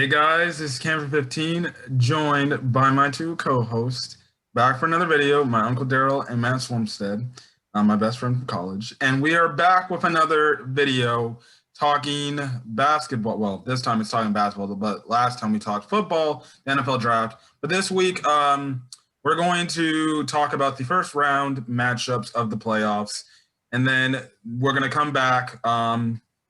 Hey guys, this is Cam for 15, joined by my two co-hosts, back for another video, my Uncle Darrell and Matt Swarmstead, my best friend from college. And we are back with another video talking basketball. Well, this time it's talking basketball, but last time we talked football, the NFL draft. But this week, we're going to talk about the first round matchups of the playoffs. And then we're going to come back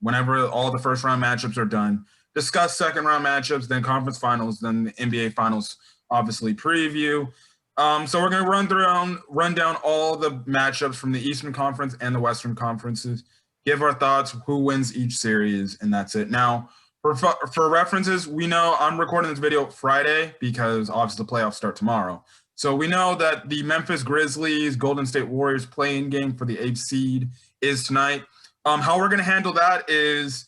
whenever all the first round matchups are done, discuss second round matchups, then conference finals, then the NBA finals, obviously preview. So we're going to run down all the matchups from the Eastern Conference and the Western Conferences, give our thoughts, who wins each series, and that's it. Now, for references, we know I'm recording this video Friday because obviously the playoffs start tomorrow. So we know that the Memphis Grizzlies, Golden State Warriors playing game for the 8th seed is tonight. How we're going to handle that is,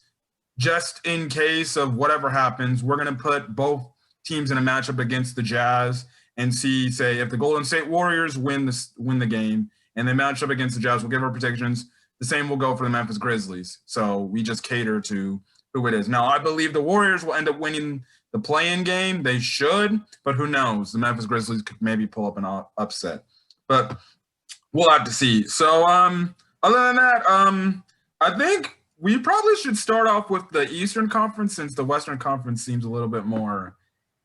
just in case of whatever happens, we're going to put both teams in a matchup against the Jazz and see, say, if the Golden State Warriors win the game and they match up against the Jazz, we'll give our predictions. The same will go for the Memphis Grizzlies. So we just cater to who it is. Now, I believe the Warriors will end up winning the play-in game. They should, but who knows? The Memphis Grizzlies could maybe pull up an upset. But we'll have to see. So other than that, I think we probably should start off with the Eastern Conference since the Western Conference seems a little bit more,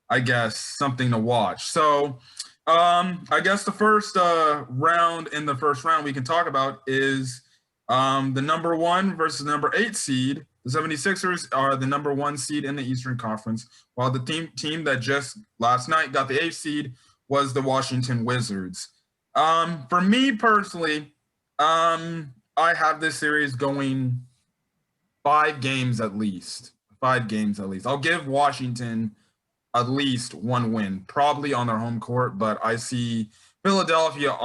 I guess, something to watch. So I guess the first round in the first round we can talk about is the number 1 versus number 8 seed. The 76ers are the number 1 seed in the Eastern Conference, while the team that just last night got the 8th seed was the Washington Wizards. For me personally, I have this series going 5 games at least. 5 games at least. I'll give Washington at least 1 win, probably on their home court, but I see Philadelphia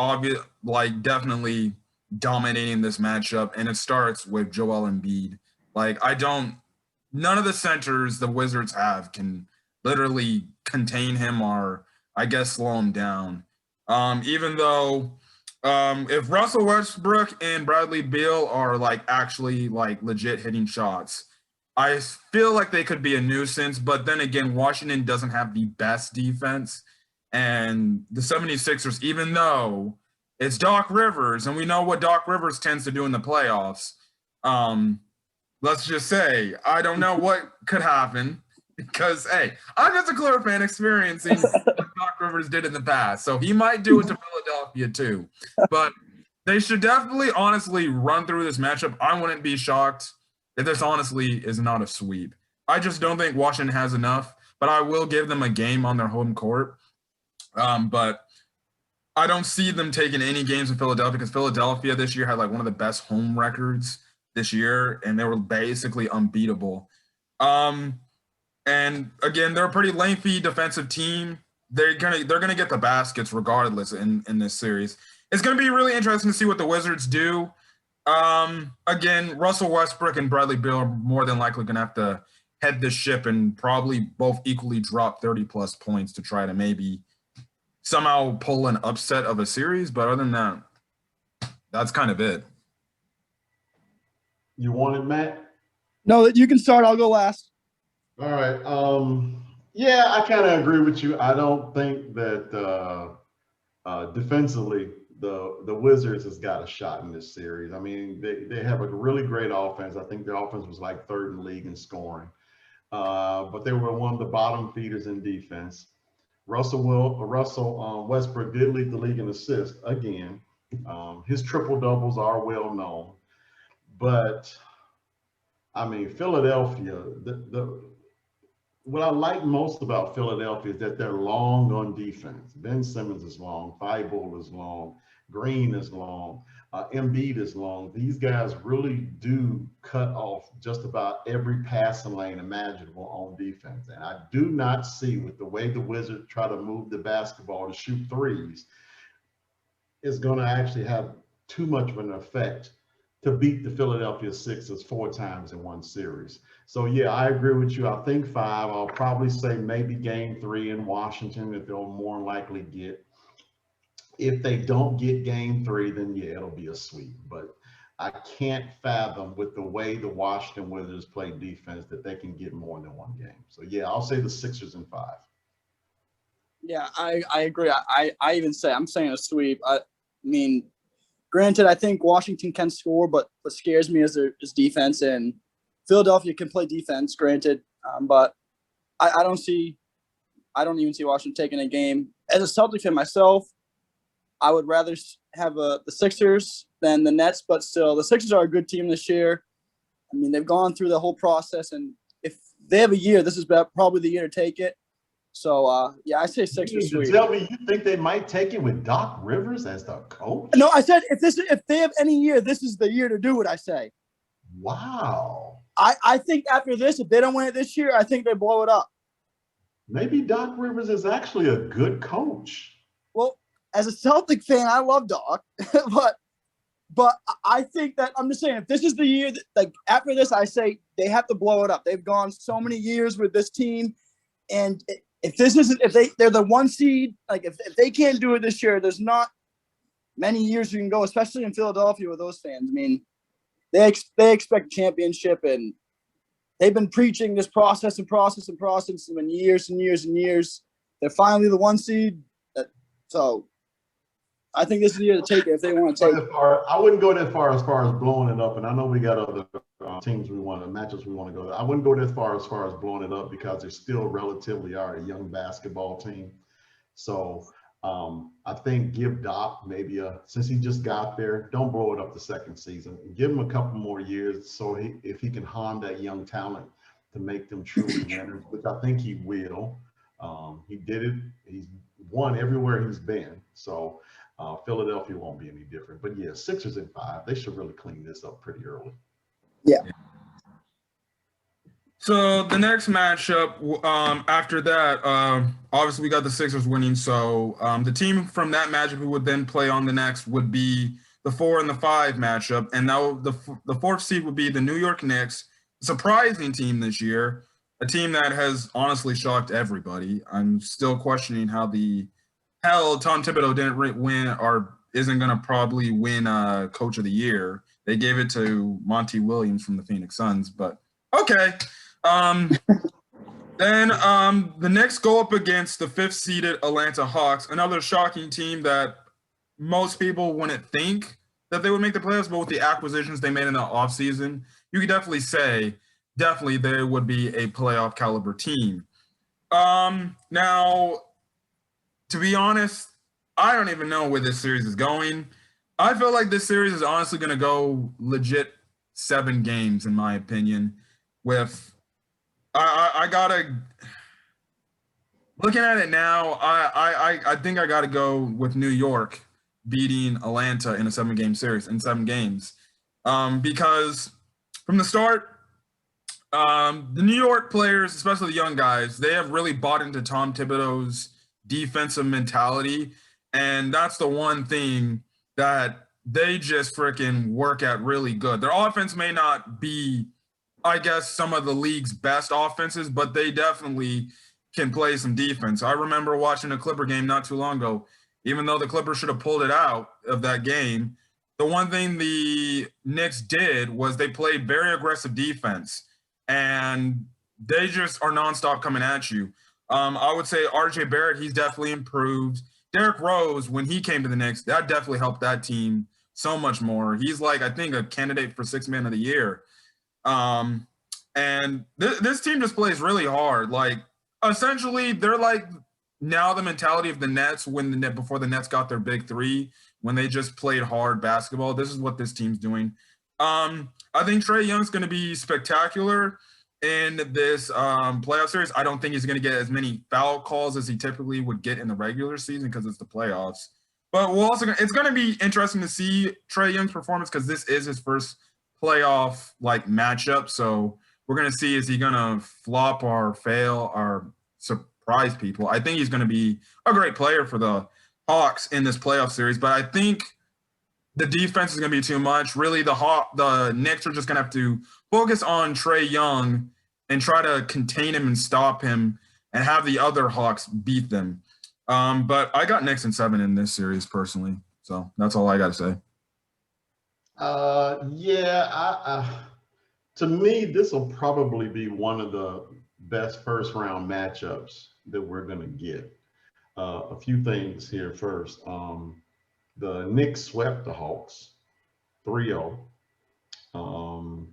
definitely dominating this matchup, and it starts with Joel Embiid. None of the centers the Wizards have can literally contain him or, I guess, slow him down. Even though if Russell Westbrook and Bradley Beal are actually legit hitting shots, I feel like they could be a nuisance. But then again, Washington doesn't have the best defense. And the 76ers, even though it's Doc Rivers, and we know what Doc Rivers tends to do in the playoffs, let's just say, I don't know what could happen because, hey, I'm just a clear fan experiencing what Doc Rivers did in the past. So he might do it to Philadelphia too. But they should definitely, honestly, run through this matchup. I wouldn't be shocked if this honestly is not a sweep. I just don't think Washington has enough, but I will give them a game on their home court. But I don't see them taking any games in Philadelphia because Philadelphia this year had one of the best home records this year, and they were basically unbeatable. And again, they're a pretty lengthy defensive team. They're gonna get the baskets regardless in this series. It's gonna be really interesting to see what the Wizards do. Again, Russell Westbrook and Bradley Beal are more than likely gonna have to head the ship and probably both equally drop 30+ points to try to maybe somehow pull an upset of a series. But other than that, that's kind of it. You want it, Matt? No, you can start. I'll go last. All right. Yeah, I kind of agree with you. I don't think that defensively the Wizards has got a shot in this series. I mean, they have a really great offense. I think their offense was 3rd in the league in scoring, but they were one of the bottom feeders in defense. Russell Westbrook did lead the league in assists again. His triple doubles are well known, but I mean, Philadelphia, what I like most about Philadelphia is that they're long on defense. Ben Simmons is long, Thibault is long, Green is long, Embiid is long. These guys really do cut off just about every passing lane imaginable on defense. And I do not see, with the way the Wizards try to move the basketball to shoot threes, is going to actually have too much of an effect to beat the Philadelphia Sixers 4 times in one series. So yeah, I agree with you. I think 5. I'll probably say maybe game 3 in Washington if they'll more likely get. If they don't get game 3, then yeah, it'll be a sweep. But I can't fathom with the way the Washington Wizards play defense that they can get more than one game. So yeah, I'll say the Sixers in 5. Yeah, I agree. I even say I'm saying a sweep. I mean, granted, I think Washington can score, but what scares me is their defense, and Philadelphia can play defense, granted, but I don't even see Washington taking a game. As a Celtic fan myself, I would rather have the Sixers than the Nets, but still, the Sixers are a good team this year. I mean, they've gone through the whole process, and if they have a year, this is probably the year to take it. So, yeah, I say Sixers sweep. Tell me you think they might take it with Doc Rivers as the coach? No, I said if they have any year, this is the year to do it, I say. Wow. I think after this, if they don't win it this year, I think they blow it up. Maybe Doc Rivers is actually a good coach. Well, as a Celtic fan, I love Doc, but I think that I'm just saying if this is the year, like after this, I say they have to blow it up. They've gone so many years with this team, and if this isn't, if they're the 1 seed, like if they can't do it this year, there's not many years you can go, especially in Philadelphia with those fans. I mean, they expect championship, and they've been preaching this process and years and years and years. They're finally the 1 seed, so I think this is the year to take it if they want to take it. I wouldn't go that far as blowing it up, and I know we got other teams matches we want to go to. I wouldn't go that far as blowing it up because they still relatively are a young basketball team. So I think give Doc maybe since he just got there, don't blow it up the second season. Give him a couple more years so if he can harm that young talent to make them truly winners, which I think he will. He did it. He's won everywhere he's been. So Philadelphia won't be any different. But yeah, Sixers in 5. They should really clean this up pretty early. Yeah. So the next matchup after that, obviously we got the Sixers winning. So the team from that matchup who would then play on the next would be the 4 and the 5 matchup. And now the 4th seed would be the New York Knicks, surprising team this year, a team that has honestly shocked everybody. I'm still questioning how the hell Tom Thibodeau didn't win or isn't going to probably win Coach of the Year. They gave it to Monty Williams from the Phoenix Suns, but okay. Then the Knicks go up against the 5th-seeded Atlanta Hawks, another shocking team that most people wouldn't think that they would make the playoffs, but with the acquisitions they made in the offseason, you could definitely say they would be a playoff caliber team. Now, to be honest, I don't even know where this series is going. I feel like this series is honestly going to go legit 7 games, in my opinion. With I gotta looking at it now, I think I gotta go with New York beating Atlanta in a 7-game series in 7 games, because from the start, the New York players, especially the young guys, they have really bought into Tom Thibodeau's defensive mentality, and that's the one thing that they just freaking work at really good. Their offense may not be, I guess, some of the league's best offenses, but they definitely can play some defense. I remember watching a Clipper game not too long ago. Even though the Clippers should have pulled it out of that game, the one thing the Knicks did was they played very aggressive defense, and they just are nonstop coming at you. I would say RJ Barrett, he's definitely improved. Derrick Rose, when he came to the Knicks, that definitely helped that team so much more. He's like, I think, a candidate for 6th man of the year. And this team just plays really hard. Like, essentially, they're like now the mentality of the Nets before the Nets got their big 3, when they just played hard basketball. This is what this team's doing. I think Trae Young's going to be spectacular in this playoff series. I don't think he's going to get as many foul calls as he typically would get in the regular season because it's the playoffs. But it's going to be interesting to see Trae Young's performance because this is his first playoff matchup. So we're going to see, is he going to flop or fail or surprise people? I think he's going to be a great player for the Hawks in this playoff series, but I think the defense is going to be too much. Really, the Knicks are just going to have to focus on Trae Young and try to contain him and stop him and have the other Hawks beat them. But I got Knicks in 7 in this series personally. So that's all I got to say. Yeah, to me, this will probably be one of the best first round matchups that we're going to get. A few things here first. The Knicks swept the Hawks 3-0. Um,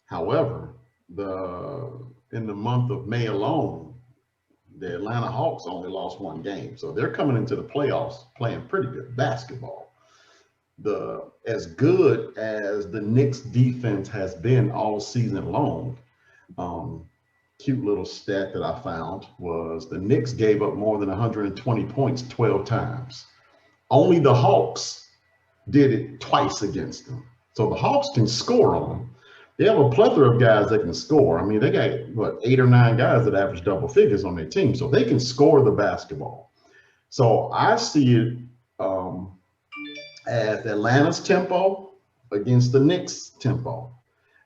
However, in the month of May alone, the Atlanta Hawks only lost one game. So they're coming into the playoffs playing pretty good basketball. As good as the Knicks defense has been all season long, um, cute little stat that I found was the Knicks gave up more than 120 points 12 times. Only the Hawks did it twice against them. So the Hawks can score on them. They have a plethora of guys that can score. I mean, they got what 8 or 9 guys that average double figures on their team, so they can score the basketball. So I see it as Atlanta's tempo against the Knicks tempo,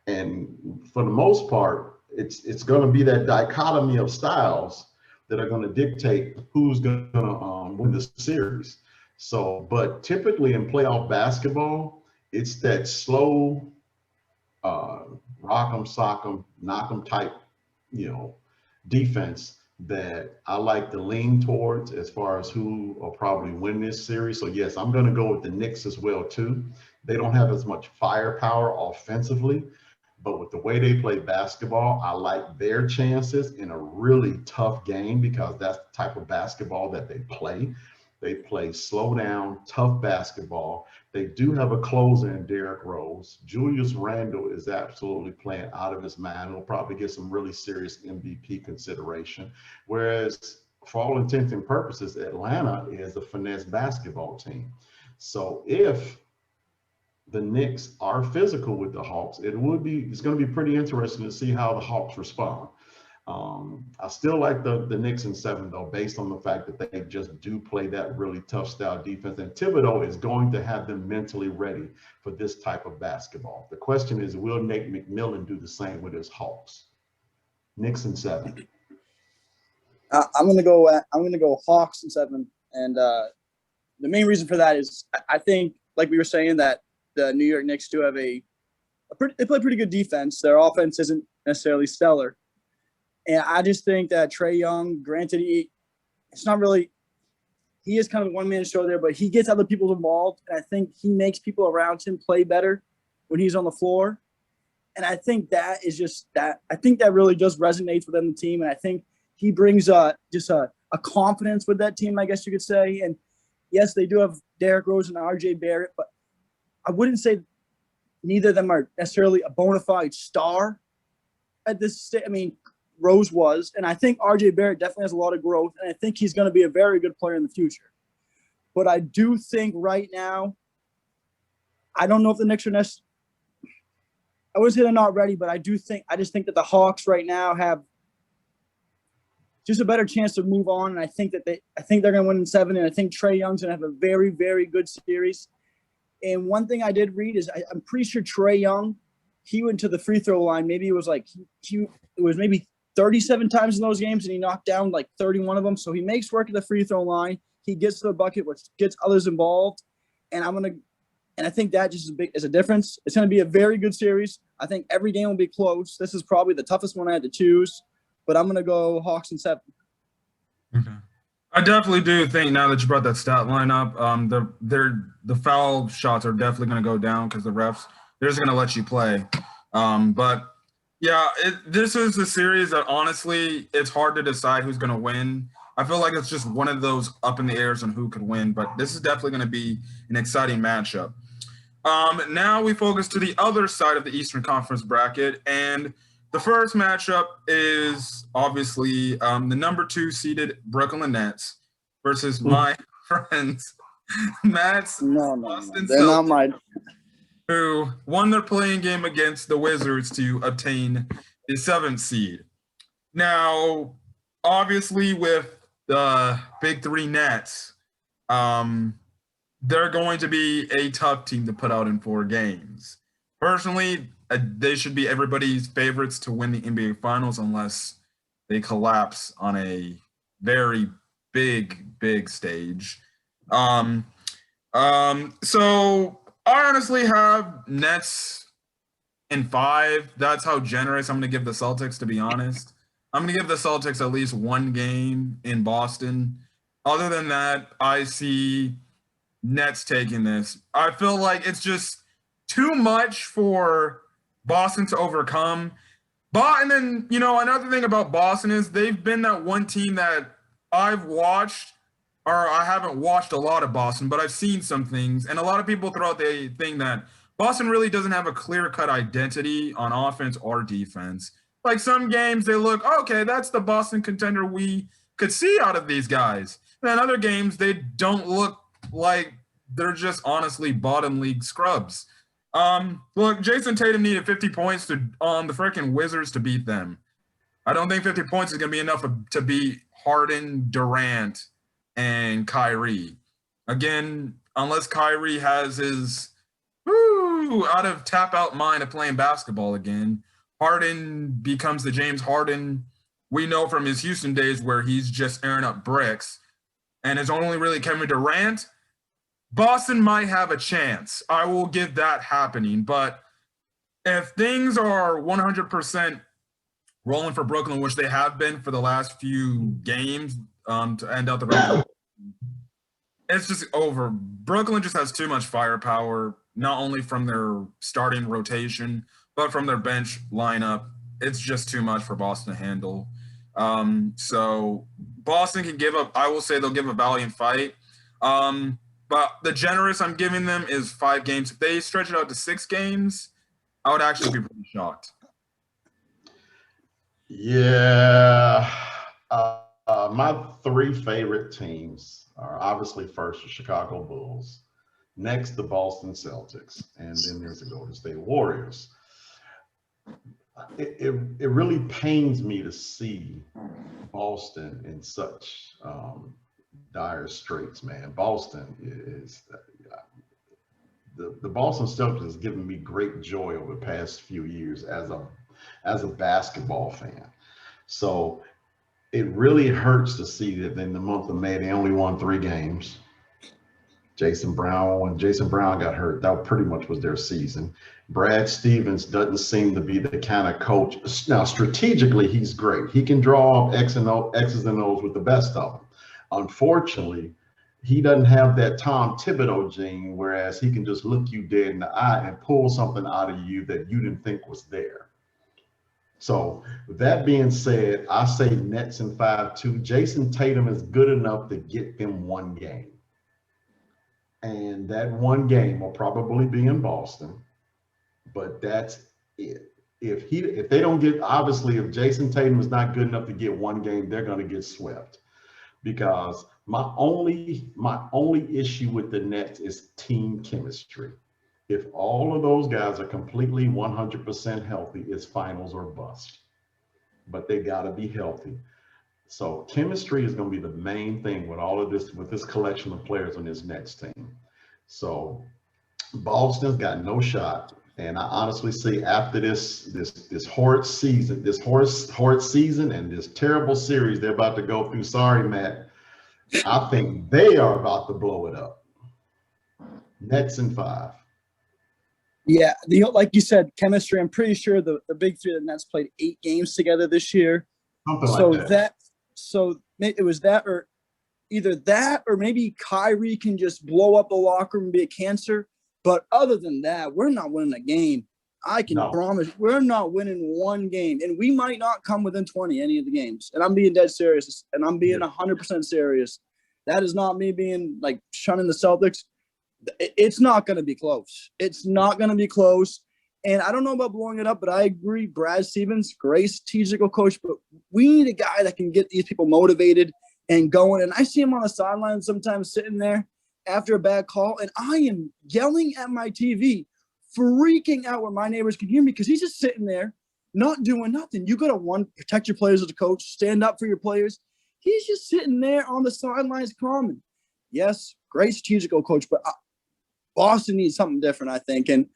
and for the most part, it's going to be that dichotomy of styles that are going to dictate who's going to win the series. So, but typically in playoff basketball, it's that slow rock 'em, sock 'em, knock 'em type, defense that I like to lean towards as far as who will probably win this series. So yes, I'm going to go with the Knicks as well too. They don't have as much firepower offensively, but with the way they play basketball, I like their chances in a really tough game because that's the type of basketball that they play. They play slow down, tough basketball. They do have a closer in Derrick Rose. Julius Randle is absolutely playing out of his mind. He'll probably get some really serious MVP consideration. Whereas, for all intents and purposes, Atlanta is a finesse basketball team. So if the Knicks are physical with the Hawks, it's going to be pretty interesting to see how the Hawks respond. I still like the Knicks in 7 though, based on the fact that they just do play that really tough style defense, and Thibodeau is going to have them mentally ready for this type of basketball. The question is, will Nate McMillan do the same with his Hawks? Knicks in 7. I'm gonna go Hawks in 7, and the main reason for that is I think, like we were saying, that the New York Knicks do have they play pretty good defense. Their offense isn't necessarily stellar. And I just think that Trae Young, granted, he is kind of a one-man show there, but he gets other people involved. And I think he makes people around him play better when he's on the floor. And I think that is just that. I think that really just resonates within the team. And I think he brings just a confidence with that team, I guess you could say. And yes, they do have Derrick Rose and RJ Barrett, but I wouldn't say neither of them are necessarily a bona fide star at this stage. I mean, Rose was, and I think RJ Barrett definitely has a lot of growth, and I think he's going to be a very good player in the future. But I do think right now, I don't know if the Knicks are I wouldn't say they're not ready, but I just think that the Hawks right now have just a better chance to move on, and I think they're going to win in 7, and I think Trae Young's going to have a very, very good series. And one thing I did read is I'm pretty sure Trae Young, he went to the free throw line. Maybe it was like it was maybe 37 times in those games, and he knocked down like 31 of them. So he makes work at the free throw line. He gets to the bucket, which gets others involved. And I think that just is a difference. It's going to be a very good series. I think every game will be close. This is probably the toughest one I had to choose, but I'm going to go Hawks in 7. Okay. I definitely do think, now that you brought that stat line up, the foul shots are definitely going to go down because the refs, they're just going to let you play. But yeah, this is a series that honestly, it's hard to decide who's going to win. I feel like it's just one of those up in the airs on who could win, but this is definitely going to be an exciting matchup. Now we focus to the other side of the Eastern Conference bracket, and the first matchup is obviously the number 2 seeded Brooklyn Nets versus my friends Matt's Boston They're not Celtics, mine. who won their playing game against the Wizards to obtain the 7th seed. Now, obviously, with the Big 3 Nets, they're going to be a tough team to put out in 4 games. Personally, they should be everybody's favorites to win the NBA Finals unless they collapse on a very big stage. So I honestly have Nets in 5. That's how generous I'm going to give the Celtics, to be honest. I'm going to give the Celtics at least one game in Boston. Other than that, I see Nets taking this. I feel like it's just too much for Boston to overcome. But and then, another thing about Boston is they've been that one team that I've watched, or I haven't watched a lot of Boston, but I've seen some things. And a lot of people throughout the thing that Boston really doesn't have a clear-cut identity on offense or defense. Like some games, they look, okay, that's the Boston contender we could see out of these guys. And then other games, they don't look like they're just honestly bottom league scrubs. Look, Jason Tatum needed 50 points the freaking Wizards to beat them. I don't think 50 points is going to be enough to beat Harden, Durant, and Kyrie. Again, unless Kyrie has his out of tap out mind of playing basketball again, Harden becomes the James Harden we know from his Houston days where he's just airing up bricks, and it's only really Kevin Durant. Boston might have a chance. I will give that happening. But if things are 100% rolling for Brooklyn, which they have been for the last few games to end out the regular, it's just over. Brooklyn just has too much firepower, not only from their starting rotation, but from their bench lineup. It's just too much for Boston to handle. So Boston can give up. I will say they'll give a valiant fight. But the generous I'm giving them is 5 games. If they stretch it out to 6 games, I would actually be pretty shocked. Yeah. My 3 favorite teams are obviously first the Chicago Bulls, next the Boston Celtics, and then there's the Golden State Warriors. It really pains me to see Boston in such dire straits, man. Boston is the Boston Celtics has given me great joy over the past few years as a basketball fan. So it really hurts to see that in the month of May they only won 3 games. When Jason Brown got hurt, that pretty much was their season. Brad Stevens doesn't seem to be the kind of coach. Now, strategically, he's great. He can draw up X's and O's with the best of them. Unfortunately, he doesn't have that Tom Thibodeau gene, whereas he can just look you dead in the eye and pull something out of you that you didn't think was there. So that being said, I say Nets in 5-2. Jason Tatum is good enough to get them 1 game. And that 1 game will probably be in Boston, but that's it. If they don't get, obviously, if Jason Tatum is not good enough to get 1 game, they're going to get swept. Because my only issue with the Nets is team chemistry. If all of those guys are completely 100% healthy, it's finals or bust. But they got to be healthy. So chemistry is going to be the main thing with all of this, with this collection of players on this Nets team. So Boston's got no shot. And I honestly see after this horrid season, and this terrible series they're about to go through, sorry, Matt, I think they are about to blow it up. Nets in 5. Yeah, like you said, chemistry. I'm pretty sure the big 3 of the Nets played 8 games together this year. Something like that. So it was that, or either that, or maybe Kyrie can just blow up the locker room and be a cancer. But other than that, we're not winning a game. I can promise we're not winning 1 game. And we might not come within 20 any of the games. And I'm being dead serious. And I'm being 100% serious. That is not me being like shunning the Celtics. It's not going to be close. It's not going to be close. And I don't know about blowing it up, but I agree. Brad Stevens, great strategical coach, but we need a guy that can get these people motivated and going. And I see him on the sideline sometimes sitting there after a bad call, and I am yelling at my TV, freaking out where my neighbors can hear me because he's just sitting there not doing nothing. You got to, protect your players as a coach, stand up for your players. He's just sitting there on the sidelines calming. Yes, great strategical coach, but Boston needs something different, I think. And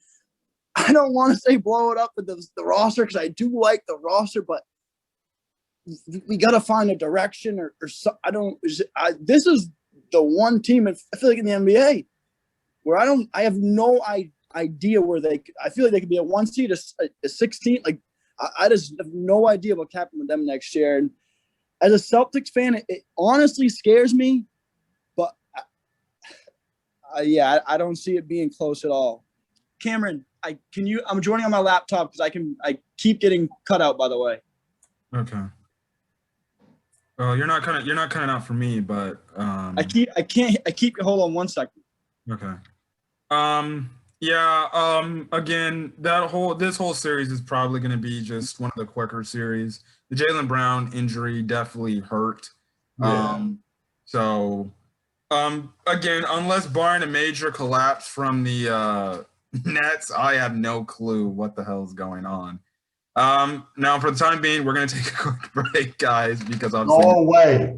I don't want to say blow it up with the roster because I do like the roster, but we got to find a direction or so. This is the one team, I feel like, in the NBA where I have no idea where I feel like they could be a 1 seed, a 16. Like I just have no idea what happened with them next year. And as a Celtics fan, it honestly scares me, but I don't see it being close at all. Cameron, I'm joining on my laptop because I keep getting cut out, by the way. Okay. Well, you're not cutting out for me, but I keep hold on 1 second. Okay. Again, this whole series is probably going to be just one of the quicker series. The Jaylen Brown injury definitely hurt. Yeah. Again, unless barring a major collapse from the Nets, I have no clue what the hell is going on. Now for the time being, we're going to take a quick break, guys, because obviously. No way.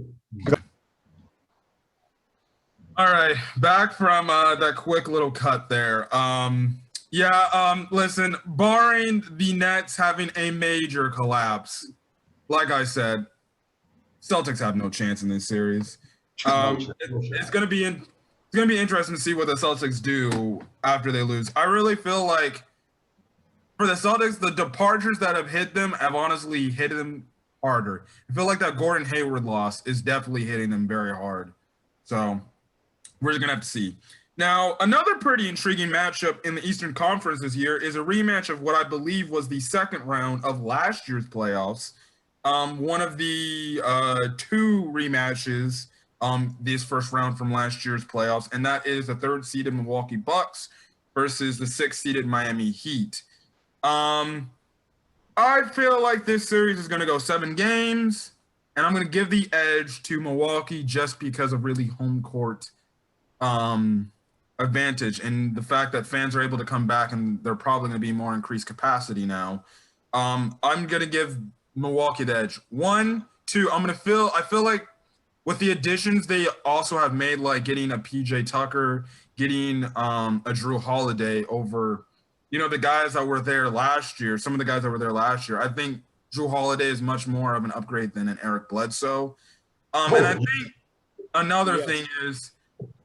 All right, back from that quick little cut there. Listen, barring the Nets having a major collapse, like I said, Celtics have no chance in this series. It's gonna be interesting to see what the Celtics do after they lose. I really feel like for the Celtics, the departures that have hit them have honestly hit them harder. I feel like that Gordon Hayward loss is definitely hitting them very hard. So we're just going to have to see. Now, another pretty intriguing matchup in the Eastern Conference this year is a rematch of what I believe was the second round of last year's playoffs. One of the 2 rematches this first round from last year's playoffs, and that is the 3rd-seeded Milwaukee Bucks versus the 6th-seeded Miami Heat. I feel like this series is going to go 7 games, and I'm going to give the edge to Milwaukee just because of really home court advantage and the fact that fans are able to come back and they're probably going to be more increased capacity now. I'm going to give Milwaukee the edge. 1, 2, I feel like with the additions they also have made, like getting a PJ Tucker, getting a Drew Holiday over, the guys that were there last year, some of the guys that were there last year. I think Drew Holiday is much more of an upgrade than an Eric Bledsoe. And I think another thing is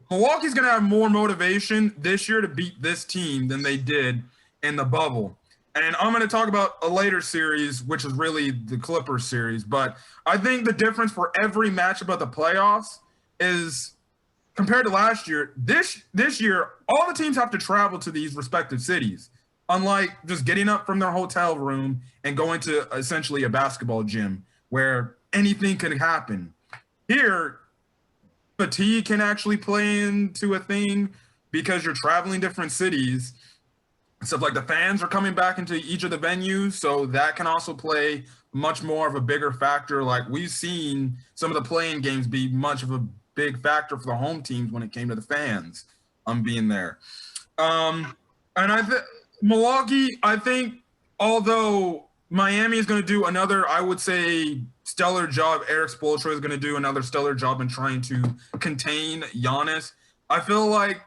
Milwaukee's going to have more motivation this year to beat this team than they did in the bubble. And I'm going to talk about a later series, which is really the Clippers series. But I think the difference for every matchup of the playoffs is compared to last year, this year, all the teams have to travel to these respective cities, unlike just getting up from their hotel room and going to essentially a basketball gym where anything could happen. Here, fatigue can actually play into a thing because you're traveling different cities. Stuff like the fans are coming back into each of the venues, so that can also play much more of a bigger factor. Like we've seen some of the playing games be much of a big factor for the home teams when it came to the fans being there. And Milwaukee, I think, although Miami is going to do another, I would say, stellar job. Eric Spoelstra is going to do another stellar job in trying to contain Giannis. I feel like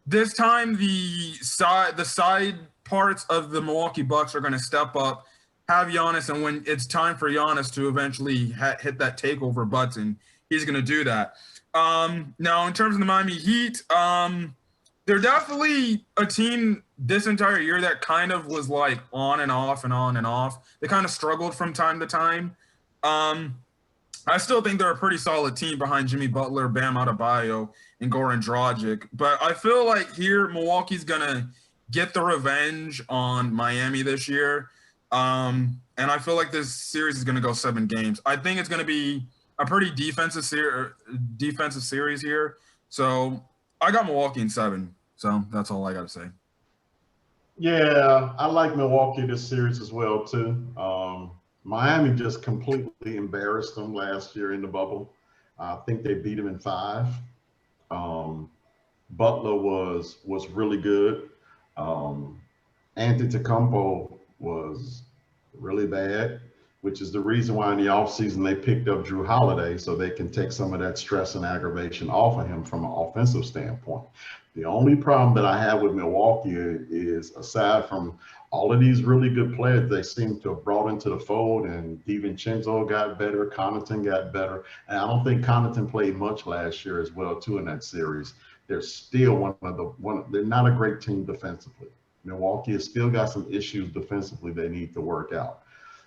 this time the side parts of the Milwaukee Bucks are going to step up, have Giannis, and when it's time for Giannis to eventually hit that takeover button, he's going to do that. Now, in terms of the Miami Heat, they're definitely a team this entire year that kind of was like on and off and on and off. They kind of struggled from time to time. I still think they're a pretty solid team behind Jimmy Butler, Bam Adebayo, and Goran Dragic. But I feel like here Milwaukee's going to get the revenge on Miami this year. And I feel like this series is going to go 7 games. I think it's going to be a pretty defensive series here. So I got Milwaukee in 7. So that's all I got to say. Yeah, I like Milwaukee this series as well, too. Miami just completely embarrassed them last year in the bubble. I think they beat them in 5. Butler was really good. Antetokounmpo was really bad, which is the reason why in the offseason they picked up Drew Holiday so they can take some of that stress and aggravation off of him from an offensive standpoint. The only problem that I have with Milwaukee is, aside from all of these really good players they seem to have brought into the fold, and DiVincenzo got better, Connaughton got better, and I don't think Connaughton played much last year as well, too, in that series. they're still they're not a great team defensively. Milwaukee has still got some issues defensively they need to work out.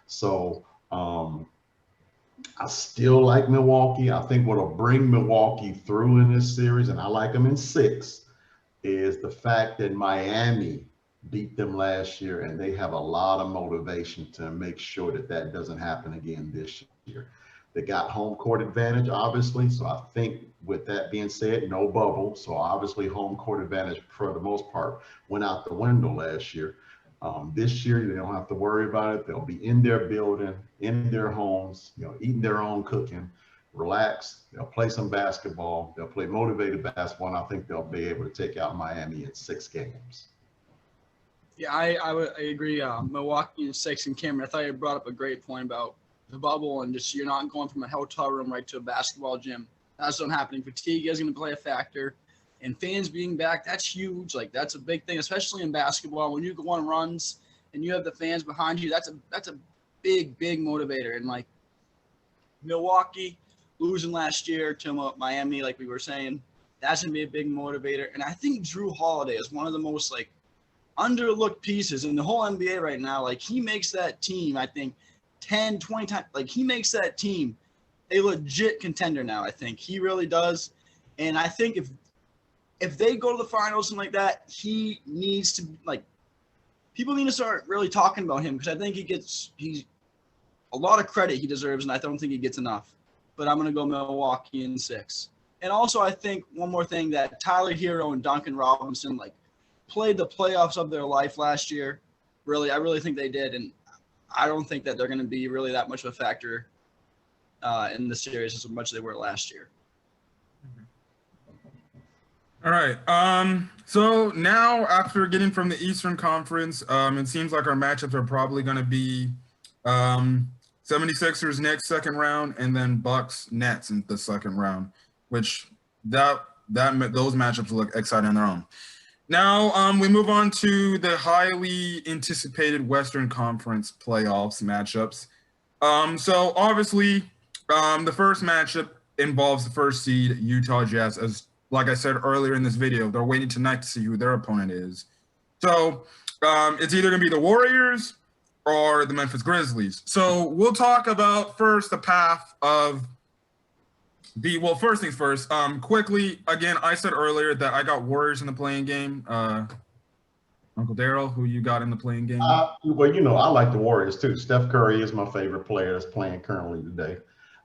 So I still like Milwaukee. I think what'll bring Milwaukee through in this series, and I like them in 6, is the fact that Miami beat them last year, and they have a lot of motivation to make sure that that doesn't happen again this year. They got home court advantage, obviously. So I think with that being said, no bubble. So obviously home court advantage for the most part went out the window last year. This year, they don't have to worry about it. They'll be in their building, in their homes, eating their own cooking, relax. They'll play some basketball. They'll play motivated basketball, and I think they'll be able to take out Miami in 6 games. Yeah, I agree. Milwaukee in 6, and Cameron, I thought you brought up a great point about the bubble and just you're not going from a hotel room right to a basketball gym. That's not happening. Fatigue is going to play a factor. And fans being back, that's huge. Like, that's a big thing, especially in basketball. When you go on runs and you have the fans behind you, that's a big, big motivator. And, like, Milwaukee losing last year to Miami, like we were saying, that's going to be a big motivator. And I think Drew Holiday is one of the most, like, underlooked pieces in the whole NBA right now. Like, he makes that team, I think, 10, 20 times. Like, he makes that team a legit contender now, I think. He really does. And I think if they go to the finals and like that, he needs to, like, people need to start really talking about him, because I think he's a lot of credit he deserves, and I don't think he gets enough. But I'm going to go Milwaukee in 6. And also, I think one more thing, that Tyler Hero and Duncan Robinson, like, played the playoffs of their life last year. Really, I really think they did. And I don't think that they're going to be really that much of a factor in the series as much as they were last year. All right. So now, after getting from the Eastern Conference, it seems like our matchups are probably going to be 76ers Knicks second round, and then Bucks Nets in the second round, which those matchups look exciting on their own. Now we move on to the highly anticipated Western Conference playoffs matchups. So obviously, the first matchup involves the first seed Utah Jazz. As like I said earlier in this video, they're waiting tonight to see who their opponent is. So it's either going to be the Warriors or the Memphis Grizzlies. So we'll talk about first the path of first things first. Quickly, again, I said earlier that I got Warriors in the playing game. Uncle Darrell, who you got in the playing game? Well, I like the Warriors too. Steph Curry is my favorite player that's playing currently today.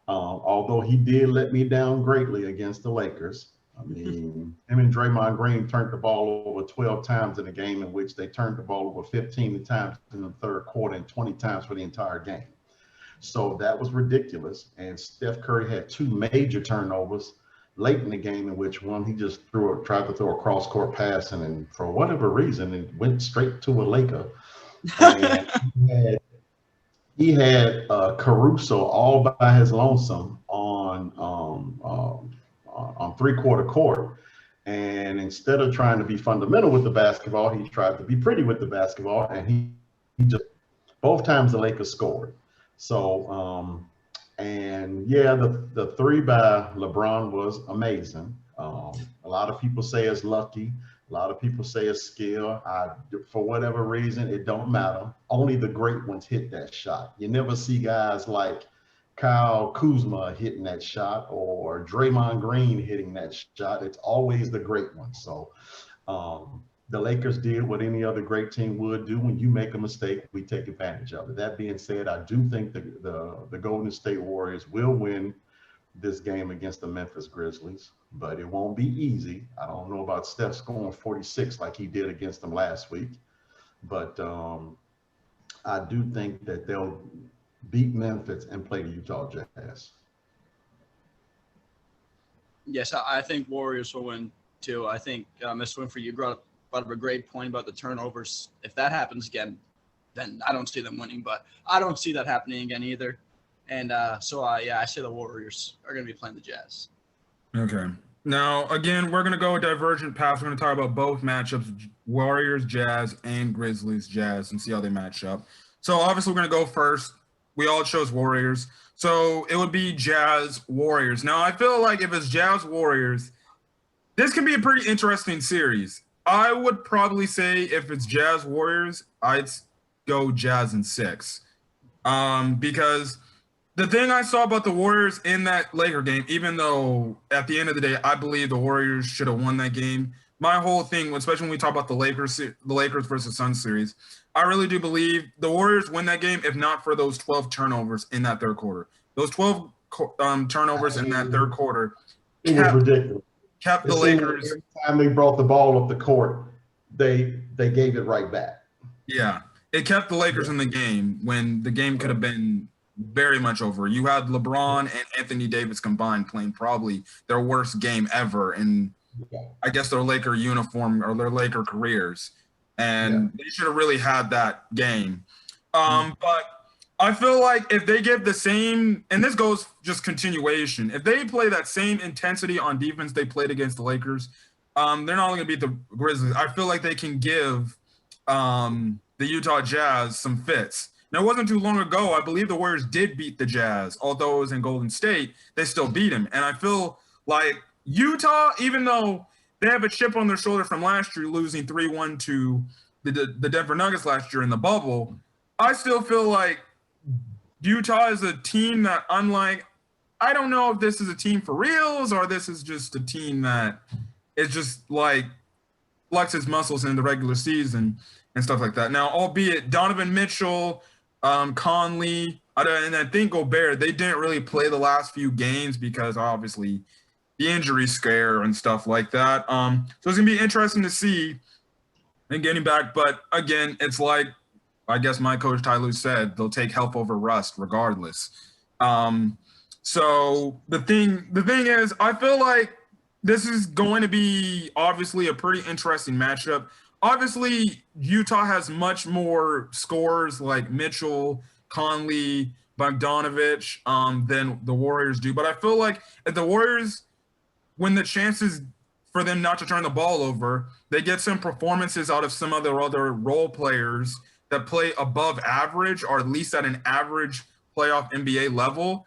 Although he did let me down greatly against the Lakers. I mean, him and Draymond Green turned the ball over 12 times in a game in which they turned the ball over 15 times in the third quarter and 20 times for the entire game. So that was ridiculous. And Steph Curry had 2 major turnovers late in the game, in which one he just tried to throw a cross-court pass, and then for whatever reason, it went straight to a Laker. And he had Caruso all by his lonesome on 3-quarter court. And instead of trying to be fundamental with the basketball, he tried to be pretty with the basketball, and he just both times the Lakers scored. So, and yeah, the 3 by LeBron was amazing. A lot of people say it's lucky. A lot of people say it's skill. For whatever reason, it don't matter. Only the great ones hit that shot. You never see guys like Kyle Kuzma hitting that shot or Draymond Green hitting that shot. It's always the great ones. So the Lakers did what any other great team would do. When you make a mistake, we take advantage of it. That being said, I do think the Golden State Warriors will win this game against the Memphis Grizzlies, but it won't be easy. I don't know about Steph scoring 46 like he did against them last week, but I do think that they'll beat Memphis and play the Utah Jazz. Yes, I think Warriors will win too. I think Mr. Winfrey, you brought up a great point about the turnovers. If that happens again, then I don't see them winning, but I don't see that happening again either. And I say the Warriors are going to be playing the Jazz. Okay. Now, again, we're going to go a divergent path. We're going to talk about both matchups, Warriors, Jazz, and Grizzlies, Jazz, and see how they match up. So, obviously, we're going to go first. We all chose Warriors. So, it would be Jazz, Warriors. Now, I feel like if it's Jazz, Warriors, This can be a pretty interesting series. I would probably say if it's Jazz Warriors, I'd go Jazz in 6. Because the thing I saw about the Warriors in that Laker game, even though at the end of the day I believe the Warriors should have won that game, my whole thing, especially when we talk about the Lakers versus Suns series, I really do believe the Warriors win that game if not for those 12 turnovers in that third quarter. Those 12 turnovers in that third quarter It was ridiculous. kept It the seemed like Lakers. every time they brought the ball up the court, they gave it right back. Yeah, it kept the Lakers in the game when the game could have been very much over. You had LeBron and Anthony Davis combined playing probably their worst game ever in, I guess, their Laker uniform or their Laker careers, and they should have really had that game. But I feel like if they give the same, and this goes just continuation, if they play that same intensity on defense they played against the Lakers, they're not only going to beat the Grizzlies. I feel like they can give the Utah Jazz some fits. Now, it wasn't too long ago, I believe the Warriors did beat the Jazz. Although it was in Golden State, they still beat him. And I feel like Utah, even though they have a chip on their shoulder from last year, losing 3-1 to the Denver Nuggets last year in the bubble, I still feel like Utah is a team that, unlike, I don't know if this is a team for reals or this is just a team that is just like flexes muscles in the regular season and stuff like that. Now, albeit Donovan Mitchell, Conley, and I think Gobert, they didn't really play the last few games because obviously the injury scare and stuff like that. So it's going to be interesting to see and getting back. But again, it's like, I guess my coach Ty Lue said, they'll take health over rust regardless. So the thing is, I feel like this is going to be obviously a pretty interesting matchup. Obviously, Utah has much more scorers like Mitchell, Conley, Bogdanovich than the Warriors do. But I feel like if the Warriors, when the chances for them not to turn the ball over, they get some performances out of some other role players that play above average or at least at an average playoff NBA level.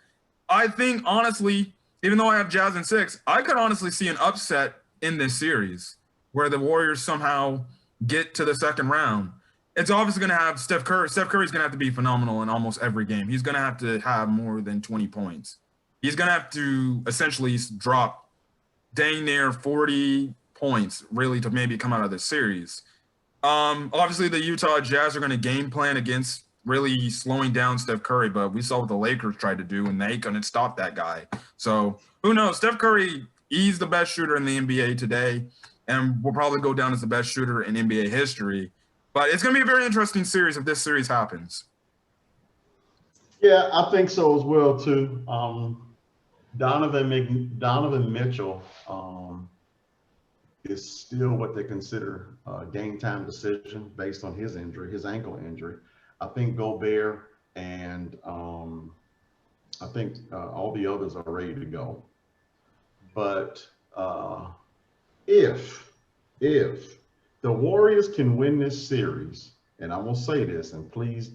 I think, honestly, even though I have Jazz in 6, I could honestly see an upset in this series where the Warriors somehow get to the second round. It's obviously going to have Steph Curry. Steph Curry's going to have to be phenomenal in almost every game. He's going to have more than 20 points. He's going to have to essentially drop dang near 40 points really to maybe come out of this series. Obviously, the Utah Jazz are going to game plan against really slowing down Steph Curry, but we saw what the Lakers tried to do, and they couldn't stop that guy. So who knows? Steph Curry, he's the best shooter in the NBA today, and will probably go down as the best shooter in NBA history. But it's going to be a very interesting series if this series happens. Yeah, I think so as well, too. Donovan Mitchell is still what they consider a game time decision based on his injury, his ankle injury. I think Gobert and I think all the others are ready to go. But if the Warriors can win this series, and I'm going to say this, and please,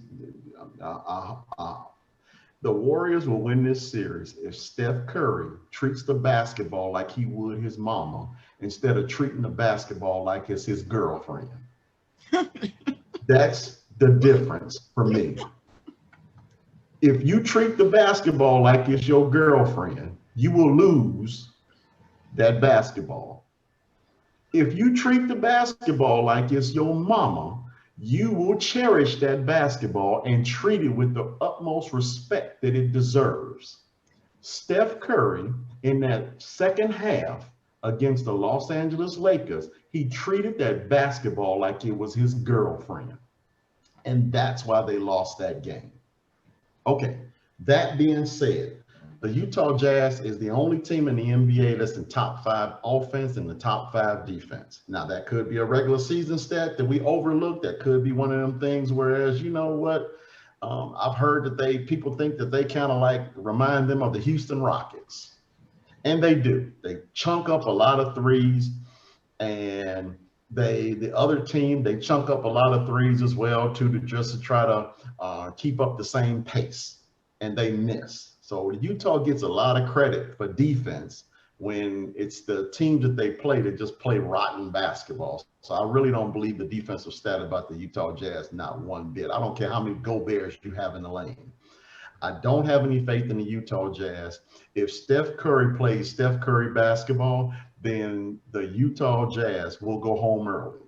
the Warriors will win this series if Steph Curry treats the basketball like he would his mama instead of treating the basketball like it's his girlfriend. That's the difference for me. If you treat the basketball like it's your girlfriend, you will lose that basketball. If you treat the basketball like it's your mama, you will cherish that basketball and treat it with the utmost respect that it deserves. Steph Curry, in that second half against the Los Angeles Lakers, he treated that basketball like it was his girlfriend. And that's why they lost that game. Okay, that being said, the Utah Jazz is the only team in the NBA that's in top 5 offense and the top 5 defense. Now, that could be a regular season stat that we overlooked. That could be one of them things, whereas, you know what, I've heard that people think that they kind of like remind them of the Houston Rockets. And they do. They chunk up a lot of threes, and the other team, they chunk up a lot of threes as well, too, to try to keep up the same pace, and they miss. So Utah gets a lot of credit for defense, when it's the team that they play that just play rotten basketball. So I really don't believe the defensive stat about the Utah Jazz, not one bit. I don't care how many go bears you have in the lane. I don't have any faith in the Utah Jazz. If Steph Curry plays Steph Curry basketball, then the Utah Jazz will go home early.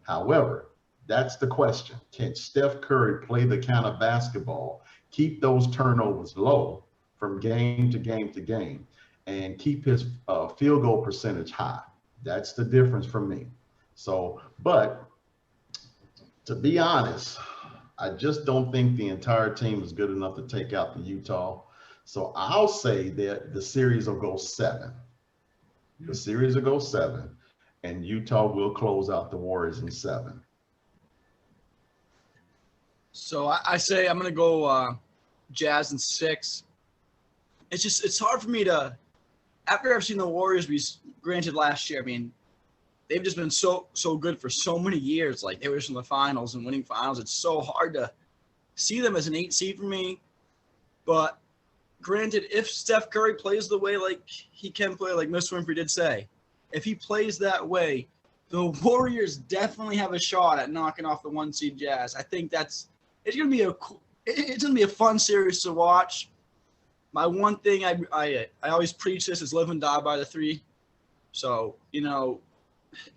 However, that's the question. Can Steph Curry play the kind of basketball, keep those turnovers low from game to game to game, and keep his field goal percentage high? That's the difference for me. So, but to be honest, I just don't think the entire team is good enough to take out the Utah. So I'll say that the series will go 7. The series will go 7, and Utah will close out the Warriors in 7. So I say I'm going to go Jazz in 6. It's hard for me to, after I've seen the Warriors be granted last year, I mean, they've just been so good for so many years. Like, they were just in the finals and winning finals. It's so hard to see them as an 8 seed for me. But granted, if Steph Curry plays the way like he can play, like Miss Winfrey did say, if he plays that way, the Warriors definitely have a shot at knocking off the 1 seed Jazz. I think it's gonna be a fun series to watch. My one thing I always preach this is live and die by the 3. So,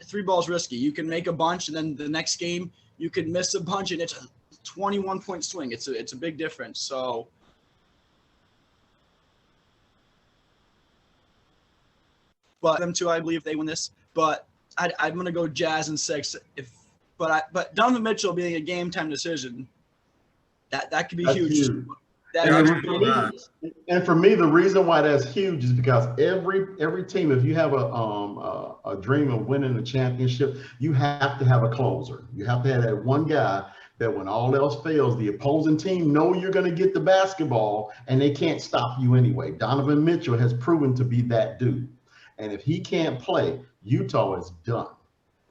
3 balls risky. You can make a bunch, and then the next game you can miss a bunch, and it's a 21-point swing. It's a big difference. So but them two, I believe they win this. But I'm gonna go Jazz in 6. But Donovan Mitchell being a game time decision, that could be huge. And for me, the reason why that's huge is because every team, if you have a dream of winning a championship, you have to have a closer. You have to have that one guy that when all else fails, the opposing team know you're going to get the basketball and they can't stop you anyway. Donovan Mitchell has proven to be that dude. And if he can't play, Utah is done.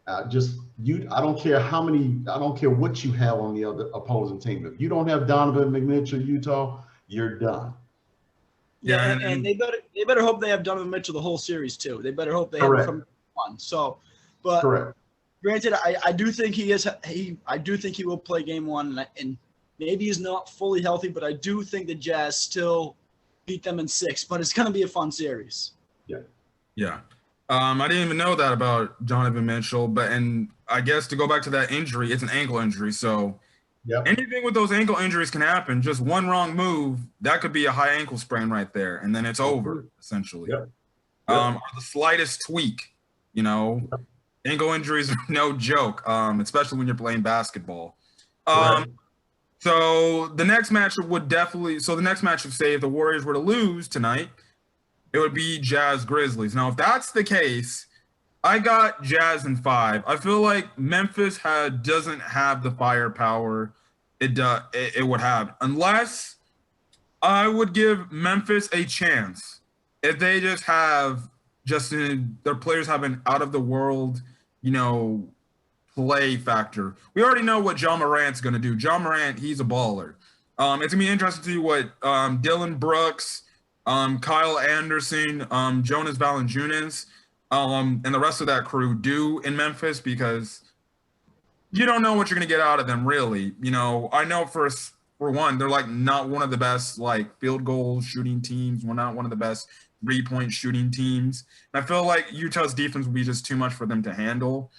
I don't care what you have on the other opposing team. If you don't have Donovan Mitchell, Utah, you're done. Yeah, and they better hope they have Donovan Mitchell the whole series too. They better hope they have him from 1. So, but correct. Granted, I do think I do think he will play game 1, and maybe he's not fully healthy, but I do think the Jazz still beat them in 6. But it's going to be a fun series. Yeah. I didn't even know that about Donovan Mitchell, and I guess to go back to that injury, it's an ankle injury. So anything with those ankle injuries can happen. Just one wrong move, that could be a high ankle sprain right there, and then it's over, essentially. Or the slightest tweak, ankle injuries are no joke, especially when you're playing basketball. So the next matchup say if the Warriors were to lose tonight, it would be Jazz Grizzlies. Now, if that's the case, I got Jazz in 5. I feel like Memphis doesn't have the firepower it would have, unless I would give Memphis a chance if they just have their players have an out of the world, play factor. We already know what John Morant's going to do. John Morant, he's a baller. It's going to be interesting to see what Dylan Brooks, Kyle Anderson, Jonas Valanciunas, and the rest of that crew do in Memphis, because you don't know what you're going to get out of them, really. I know for one, they're not one of the best field goal shooting teams. We're not one of the best 3-point shooting teams. And I feel like Utah's defense would be just too much for them to handle.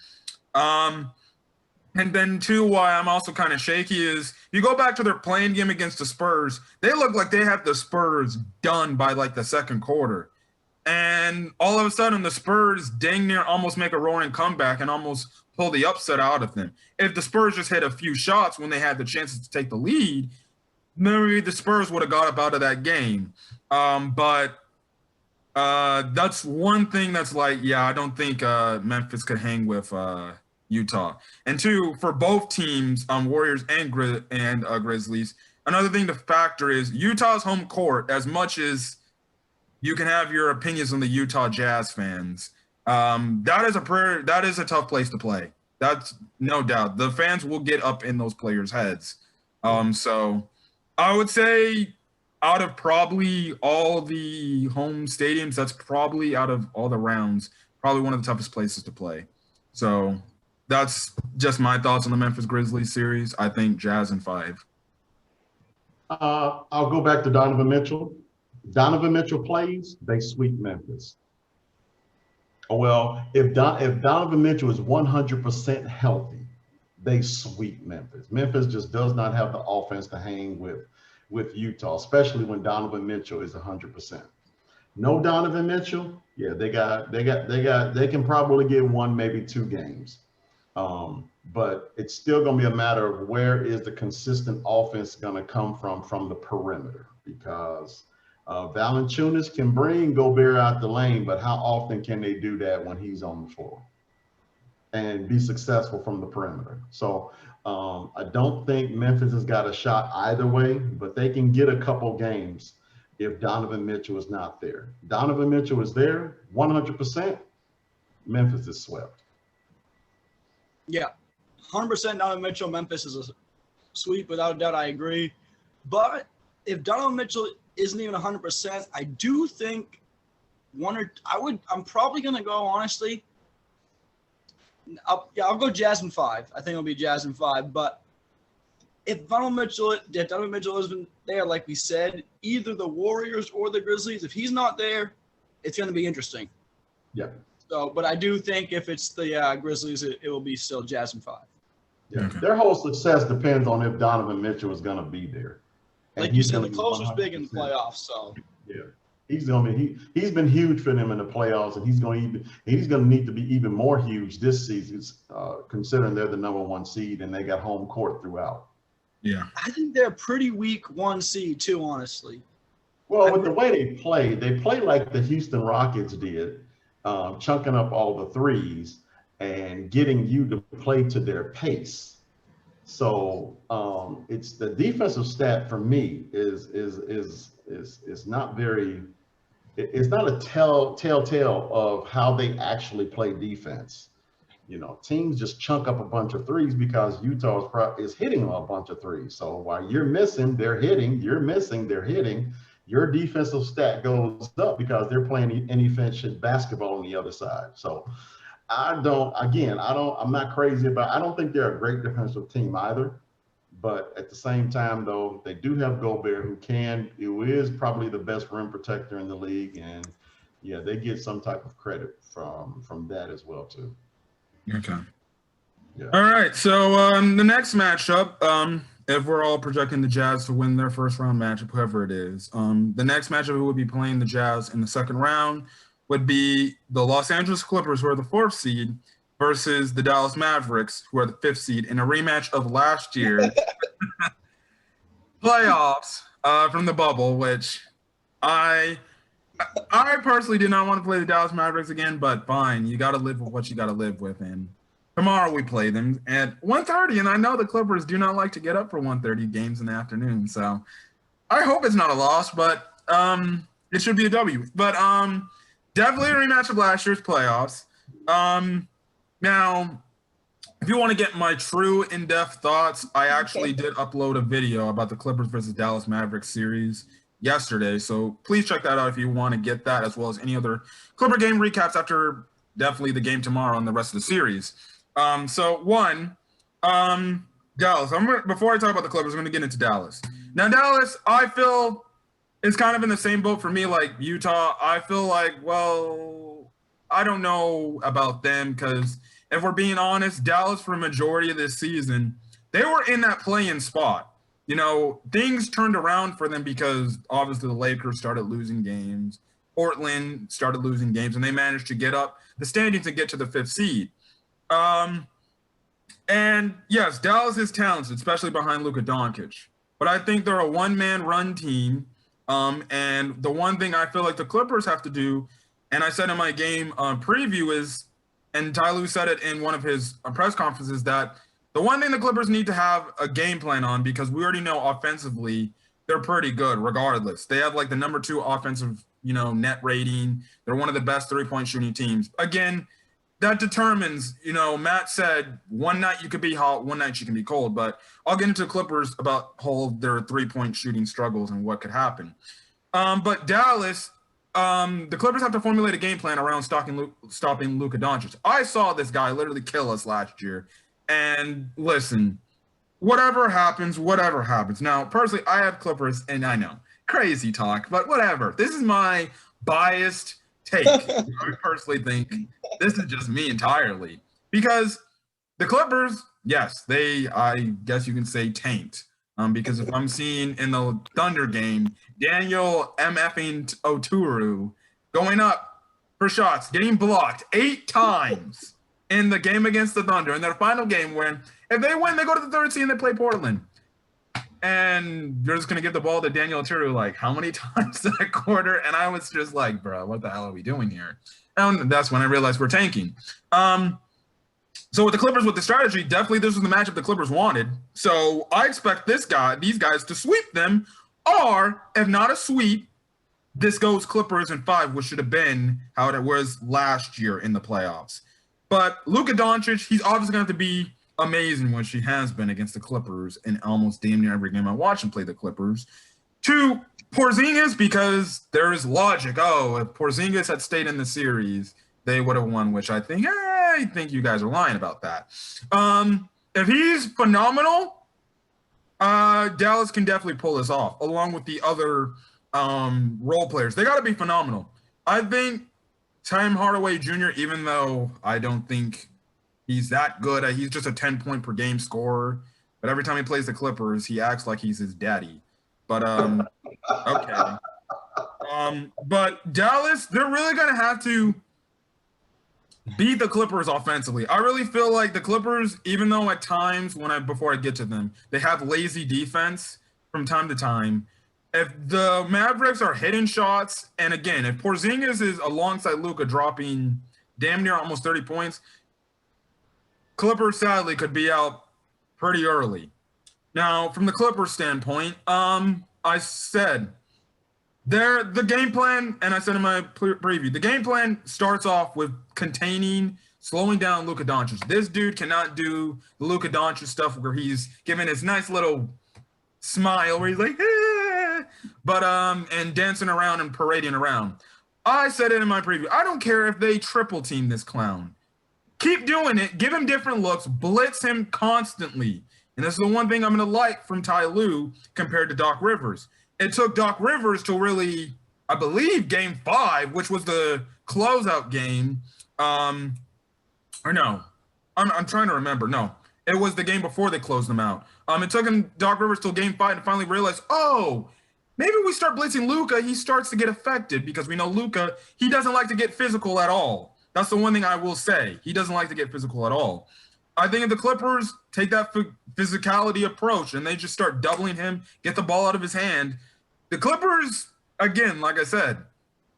And then, too, why I'm also kind of shaky is you go back to their playing game against the Spurs, they look like they have the Spurs done by the second quarter. And all of a sudden, the Spurs dang near almost make a roaring comeback and almost pull the upset out of them. If the Spurs just hit a few shots when they had the chances to take the lead, maybe the Spurs would have got up out of that game. But that's one thing that's I don't think Memphis could hang with Utah. And 2, for both teams, Warriors and Grizzlies, another thing to factor is Utah's home court. As much as you can have your opinions on the Utah Jazz fans, that is a tough place to play. That's no doubt. The fans will get up in those players' heads. So I would say out of probably all the home stadiums, that's probably out of all the rounds, probably one of the toughest places to play. So that's just my thoughts on the Memphis Grizzlies series. I think Jazz in 5. I'll go back to Donovan Mitchell. Donovan Mitchell plays, they sweep Memphis. Well, if Donovan Mitchell is 100% healthy, they sweep Memphis. Memphis just does not have the offense to hang with Utah, especially when Donovan Mitchell is 100%. No Donovan Mitchell, yeah, they can probably get 1, maybe 2 games. But it's still going to be a matter of where is the consistent offense going to come from the perimeter, because Valanciunas can bring Gobert out the lane, but how often can they do that when he's on the floor and be successful from the perimeter? So I don't think Memphis has got a shot either way, but they can get a couple games if Donovan Mitchell is not there. Donovan Mitchell is there 100%, Memphis is swept. Yeah, 100% Donovan Mitchell. Memphis is a sweep without a doubt. I agree. But if Donovan Mitchell isn't even 100%, I do think I'm probably going to go, honestly. I'll go Jazz in 5. I think it'll be Jazz in 5. But if Donovan Mitchell isn't there, like we said, either the Warriors or the Grizzlies, if he's not there, it's going to be interesting. Yeah. So, but I do think if it's the Grizzlies, it will be still Jazz in 5. Yeah. Okay. Their whole success depends on if Donovan Mitchell is going to be there. And like you said, the closer's big in the playoffs. So yeah, he's been huge for them in the playoffs, and he's going to need to be even more huge this season, considering they're the number 1 seed and they got home court throughout. Yeah, I think they're a pretty weak 1 seed too, honestly. Well, with the way they play like the Houston Rockets did, chunking up all the threes and getting you to play to their pace. So it's the defensive stat for me is not very. It's not a telltale of how they actually play defense. You know, teams just chunk up a bunch of threes because Utah is hitting a bunch of threes. So while you're missing, they're hitting. You're missing, they're hitting. Your defensive stat goes up because they're playing inefficient basketball on the other side. So I'm not crazy about, I don't think they're a great defensive team either. But at the same time, though, they do have Gobert, who is probably the best rim protector in the league. And yeah, they get some type of credit from that as well, too. Okay. Yeah. All right. So the next matchup, if we're all projecting the Jazz to win their first round matchup, whoever it is, the next matchup who would be playing the Jazz in the second round would be the Los Angeles Clippers, who are the 4th seed, versus the Dallas Mavericks, who are the 5th seed, in a rematch of last year's playoffs from the bubble, which I personally did not want to play the Dallas Mavericks again, but fine, you got to live with what you got to live with. And tomorrow we play them at 1:30, and I know the Clippers do not like to get up for 1:30 games in the afternoon, so I hope it's not a loss, but it should be a W. But definitely a rematch of last year's playoffs. Now, if you want to get my true in-depth thoughts, I actually did upload a video about the Clippers versus Dallas Mavericks series yesterday. So please check that out if you want to get that, as well as any other Clipper game recaps after definitely the game tomorrow and the rest of the series. Dallas. Before I talk about the Clippers, I'm going to get into Dallas. Now, Dallas, I feel is kind of in the same boat for me like Utah. I feel like, well, I don't know about them because if we're being honest, Dallas for a majority of this season, they were in that play-in spot. You know, things turned around for them because obviously the Lakers started losing games. Portland started losing games, and they managed to get up the standings and get to the 5th seed. And yes, Dallas is talented, especially behind Luka Doncic. But I think they're a one-man run team. And the one thing I feel like the Clippers have to do, and I said in my game preview is, and Ty Lue said it in one of his press conferences, that the one thing the Clippers need to have a game plan on, because we already know offensively they're pretty good regardless. They have like the #2 offensive, net rating. They're one of the best 3-point shooting teams. Again, that determines, Matt said one night you could be hot, one night you can be cold, but I'll get into Clippers about their 3-point shooting struggles and what could happen. But Dallas, the Clippers have to formulate a game plan around stopping Luka Doncic. I saw this guy literally kill us last year. And listen, whatever happens. Now, personally, I have Clippers, and I know, crazy talk, but whatever. This is my biased take. I personally think this is just me entirely. Because the Clippers, yes, I guess you can say tanked. Because if I'm seeing in the Thunder game, Daniel MFing Oturu going up for shots, getting blocked 8 times in the game against the Thunder, in their final game where if they win, they go to the third seed and they play Portland. And you're just going to give the ball to Daniel Oturu like how many times that quarter? And I was just like, bro, what the hell are we doing here? And that's when I realized we're tanking. So with the Clippers, with the strategy, definitely this was the matchup the Clippers wanted. So I expect these guys to sweep them, or if not a sweep, this goes Clippers in 5, which should have been how it was last year in the playoffs. But Luka Doncic, he's obviously going to have to be amazing, which he has been against the Clippers in almost damn near every game I watch him play the Clippers. To Porzingis, because there is logic. Oh, if Porzingis had stayed in the series, they would have won, which I think you guys are lying about that. If he's phenomenal, Dallas can definitely pull this off, along with the other role players. They got to be phenomenal. I think Tim Hardaway Jr., even though I don't think he's that good, he's just a 10-point per game scorer. But every time he plays the Clippers, he acts like he's his daddy. But okay. But Dallas, they're really gonna have to beat the Clippers offensively. I really feel like the Clippers, even though at times before I get to them, they have lazy defense from time to time. If the Mavericks are hitting shots, and again, if Porzingis is alongside Luka dropping damn near almost 30 points, Clippers sadly could be out pretty early. Now, from the Clippers standpoint, I said the game plan, and I said in my preview, the game plan starts off with slowing down Luka Doncic. This dude cannot do the Luka Doncic stuff where he's giving his nice little smile where he's like, but and dancing around and parading around. I said it in my preview. I don't care if they triple team this clown. Keep doing it. Give him different looks. Blitz him constantly. And this is the one thing I'm going to like from Ty Lue compared to Doc Rivers. It took Doc Rivers to really, I believe, Game 5, which was the closeout game. Or no, I'm trying to remember. No, it was the game before they closed them out. It took Doc Rivers till Game 5 to finally realize, maybe we start blitzing Luka, he starts to get affected because we know Luka, he doesn't like to get physical at all. That's the one thing I will say. He doesn't like to get physical at all. I think if the Clippers take that physicality approach and they just start doubling him, get the ball out of his hand, the Clippers, again, like I said,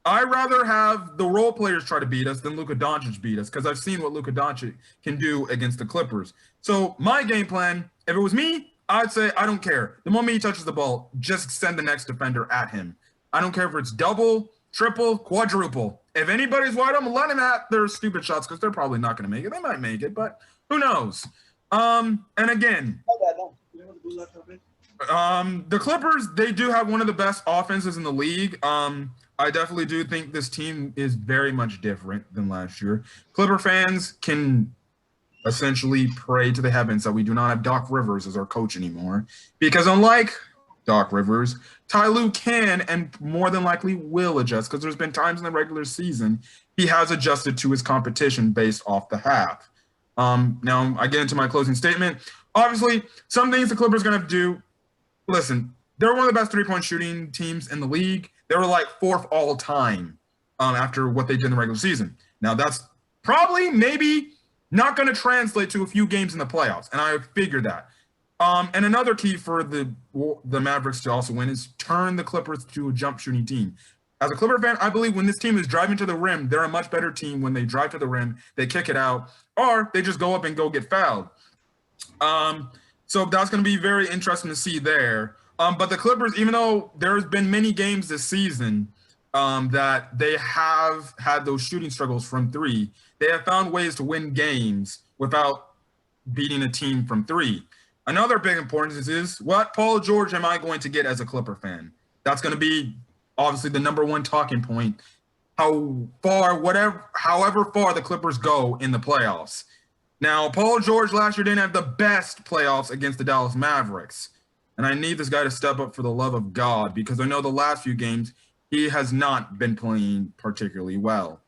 I'd rather have the role players try to beat us than Luka Doncic beat us because I've seen what Luka Doncic can do against the Clippers. So my game plan, if it was me, I'd say I don't care. The moment he touches the ball, just send the next defender at him. I don't care if it's double, triple, quadruple. If anybody's wide open, let them at their stupid shots because they're probably not going to make it. They might make it, but who knows? And again, the Clippers, they do have one of the best offenses in the league. I definitely do think this team is very much different than last year. Clipper fans can essentially pray to the heavens that we do not have Doc Rivers as our coach anymore, because unlike Doc Rivers, Ty Lue can and more than likely will adjust because there's been times in the regular season he has adjusted to his competition based off the half. Now I get into my closing statement. Obviously, some things the Clippers are going to do. Listen, they're one of the best three-point shooting teams in the league. They were like 4th all time after what they did in the regular season. Now that's probably maybe not going to translate to a few games in the playoffs, and I figured that. And another key for the Mavericks to also win is turn the Clippers to a jump shooting team. As a Clipper fan, I believe when this team is driving to the rim, they're a much better team when they drive to the rim, they kick it out, or they just go up and go get fouled. So that's going to be very interesting to see there. But the Clippers, even though there's been many games this season, that they have had those shooting struggles from three. They have found ways to win games without beating a team from three. Another big importance is what Paul George am I going to get as a Clipper fan? That's going to be obviously the number one talking point. However far the Clippers go in the playoffs. Now, Paul George last year didn't have the best playoffs against the Dallas Mavericks. And I need this guy to step up for the love of God, because I know the last few games he has not been playing particularly well.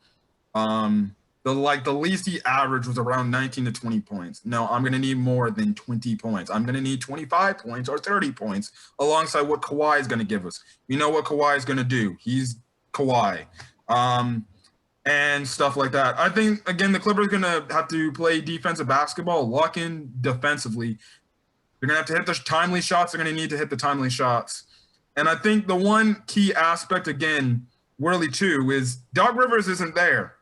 The least he averaged was around 19 to 20 points. No, I'm going to need more than 20 points. I'm going to need 25 points or 30 points alongside what Kawhi is going to give us. You know what Kawhi is going to do. He's Kawhi. And stuff like that. I think, again, the Clippers are going to have to play defensive basketball, lock in defensively. They're going to have to hit the timely shots. They're going to need to hit the timely shots. And I think the one key aspect, again, really too, is Doc Rivers isn't there.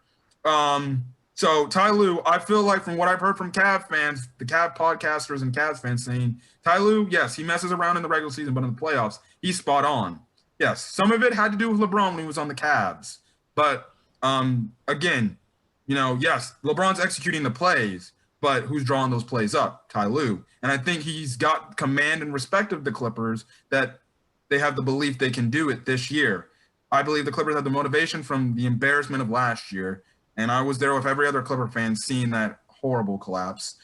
So Ty Lue, I feel like from what I've heard from Cavs fans, the Cavs podcasters and Cavs fans saying, Ty Lue, yes, he messes around in the regular season, but in the playoffs, he's spot on. Yes, some of it had to do with LeBron when he was on the Cavs. But again, yes, LeBron's executing the plays, but who's drawing those plays up? Ty Lue. And I think he's got command and respect of the Clippers that they have the belief they can do it this year. I believe the Clippers had the motivation from the embarrassment of last year. And I was there with every other Clipper fan seeing that horrible collapse.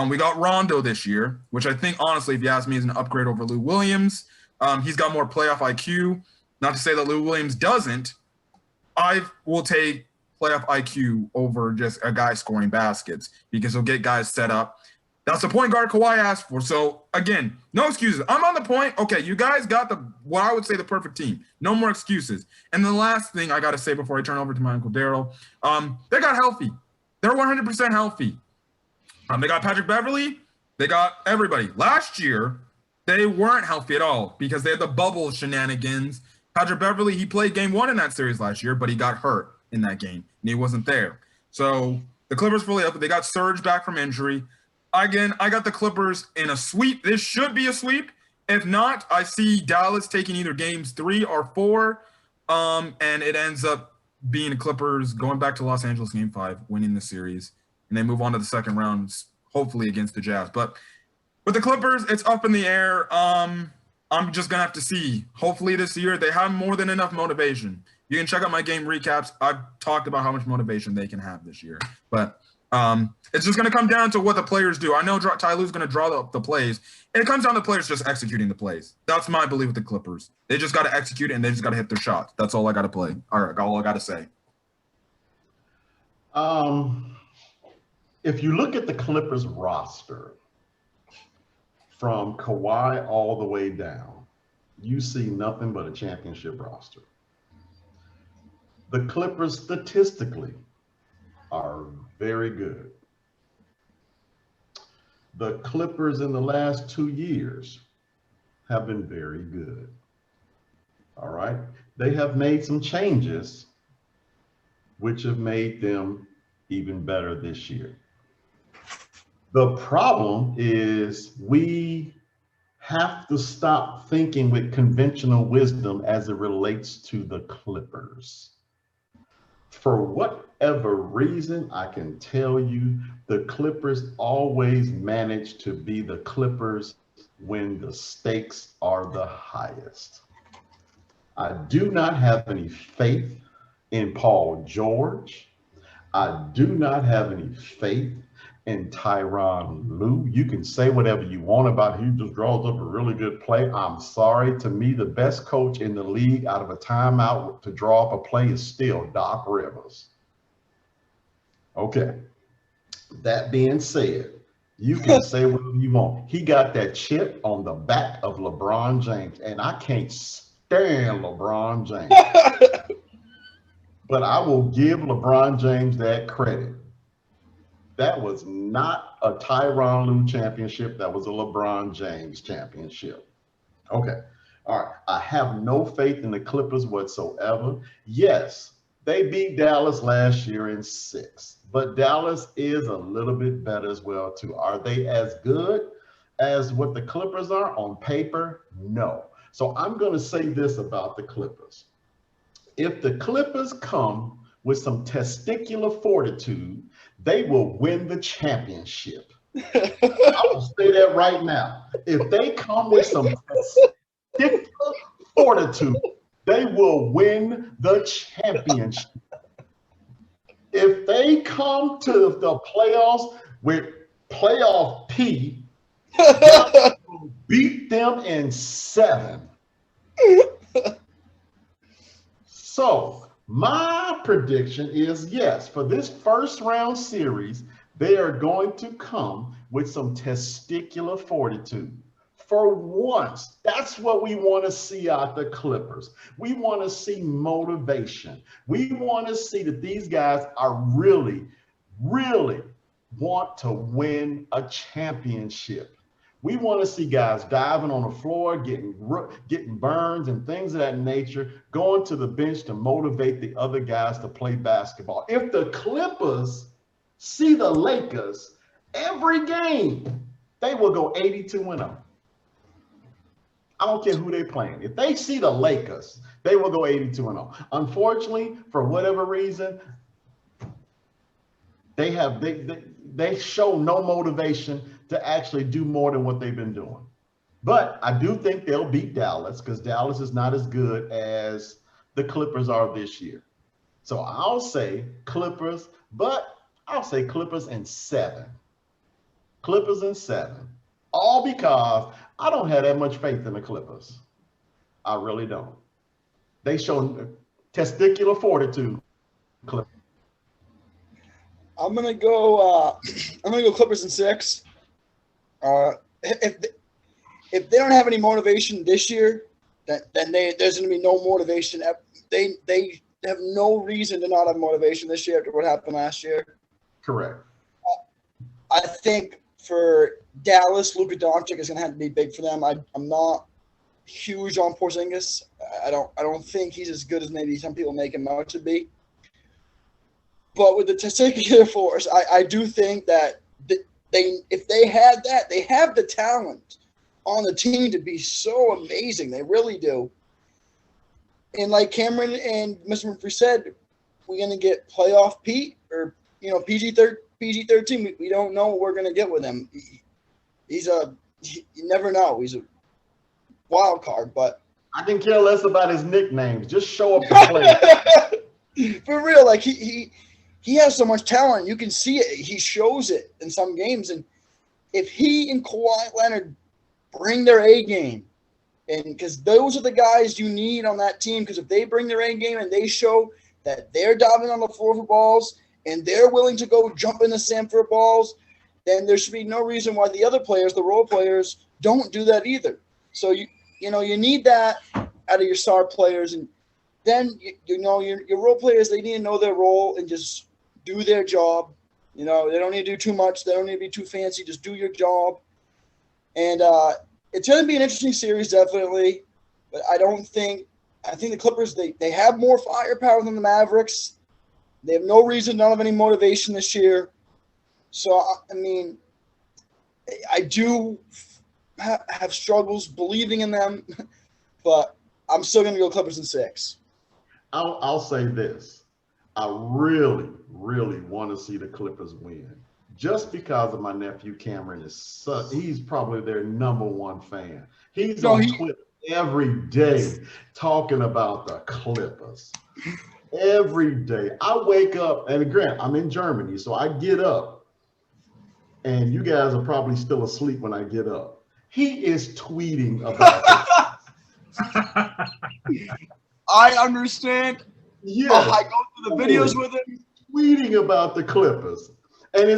We got Rondo this year, which I think, honestly, if you ask me, is an upgrade over Lou Williams. He's got more playoff IQ. Not to say that Lou Williams doesn't. I will take playoff IQ over just a guy scoring baskets because he'll get guys set up. That's the point guard Kawhi asked for. So, again, no excuses. I'm on the point. Okay, you guys got what I would say the perfect team. No more excuses. And the last thing I got to say before I turn over to my Uncle Darrell, they got healthy. They're 100% healthy. They got Patrick Beverly. They got everybody. Last year, they weren't healthy at all because they had the bubble shenanigans. Patrick Beverly, he played game one in that series last year, but he got hurt in that game, and he wasn't there. So the Clippers fully up. They got Serge back from injury. Again, I got the Clippers in a sweep. This should be a sweep. If not, I see Dallas taking either games 3 or 4, and it ends up being the Clippers going back to Los Angeles game 5, winning the series, and they move on to the second round, hopefully against the Jazz. But with the Clippers, it's up in the air. I'm just going to have to see. Hopefully this year they have more than enough motivation. You can check out my game recaps. I've talked about how much motivation they can have this year. But it's just going to come down to what the players do. I know Ty Lue's going to draw the plays, and it comes down to players just executing the plays. That's my belief with the Clippers. They just got to execute, and they just got to hit their shots. That's all I got to play. All right, all I got to say. If you look at the Clippers roster, from Kawhi all the way down, you see nothing but a championship roster. The Clippers statistically are very good. The Clippers in the last 2 years have been very good. All right. They have made some changes which have made them even better this year. The problem is we have to stop thinking with conventional wisdom as it relates to the Clippers. For whatever reason, I can tell you the Clippers always manage to be the Clippers when the stakes are the highest. I do not have any faith in Paul George. I do not have any faith in Tyronn Lue. You can say whatever you want about he just draws up a really good play. I'm sorry. To me, the best coach in the league out of a timeout to draw up a play is still Doc Rivers. Okay. That being said, you can say whatever you want. He got that chip on the back of LeBron James, and I can't stand LeBron James. But I will give LeBron James that credit. That was not a Tyronn Lue championship. That was a LeBron James championship. Okay. All right. I have no faith in the Clippers whatsoever. Yes, they beat Dallas last year in 6, but Dallas is a little bit better as well, too. Are they as good as what the Clippers are on paper? No. So I'm going to say this about the Clippers. If the Clippers come with some testicular fortitude, they will win the championship. I will say that right now. If they come with some testicular fortitude, they will win the championship. If they come to the playoffs with playoff P, Dallas will beat them in 7. So my prediction is yes, for this first round series, they are going to come with some testicular fortitude. For once, that's what we want to see out the Clippers. We want to see motivation. We want to see that these guys are really, really want to win a championship. We want to see guys diving on the floor, getting burns and things of that nature, going to the bench to motivate the other guys to play basketball. If the Clippers see the Lakers every game, they will go 82-0. I don't care who they're playing. If they see the Lakers, they will go 82-0. Unfortunately, for whatever reason, they show no motivation to actually do more than what they've been doing. But I do think they'll beat Dallas because Dallas is not as good as the Clippers are this year. So I'll say Clippers, but I'll say Clippers in 7. Clippers in 7. All because I don't have that much faith in the Clippers. I really don't. They show testicular fortitude. Clippers. I'm gonna go Clippers in 6. If they don't have any motivation this year, then there's gonna be no motivation. They have no reason to not have motivation this year after what happened last year. Correct. I think for Dallas, Luka Doncic is gonna have to be big for them. I'm not huge on Porzingis. I don't think he's as good as maybe some people make him out to be. But with the testicular force, I do think that if they had that, they have the talent on the team to be so amazing. They really do. And like Cameron and Mr. Murphy said, we're going to get playoff Pete or PG-13. We don't know what we're going to get with him. You never know. He's a wild card, but I can care less about his nicknames. Just show up to play. For real, like he has so much talent. You can see it. He shows it in some games. And if he and Kawhi Leonard bring their A game, and because those are the guys you need on that team, because if they bring their A game and they show that they're diving on the floor for balls and they're willing to go jump in the sand for balls, then there should be no reason why the other players, the role players, don't do that either. So you need that out of your star players, and then your role players, they need to know their role and just do their job. They don't need to do too much. They don't need to be too fancy. Just do your job. And it's going to be an interesting series, definitely. But I think the Clippers, they have more firepower than the Mavericks. They have no reason, not have any motivation this year. So, I mean, I do have struggles believing in them, but I'm still going to go Clippers in 6. I'll say this. I really, really want to see the Clippers win. Just because of my nephew Cameron he's probably their #1 fan. He's on Twitter every day talking about the Clippers. Every day. I wake up, and granted, I'm in Germany, so I get up, and you guys are probably still asleep when I get up. He is tweeting about it. I understand. Yeah, I go through the videos with him. Tweeting about the Clippers. And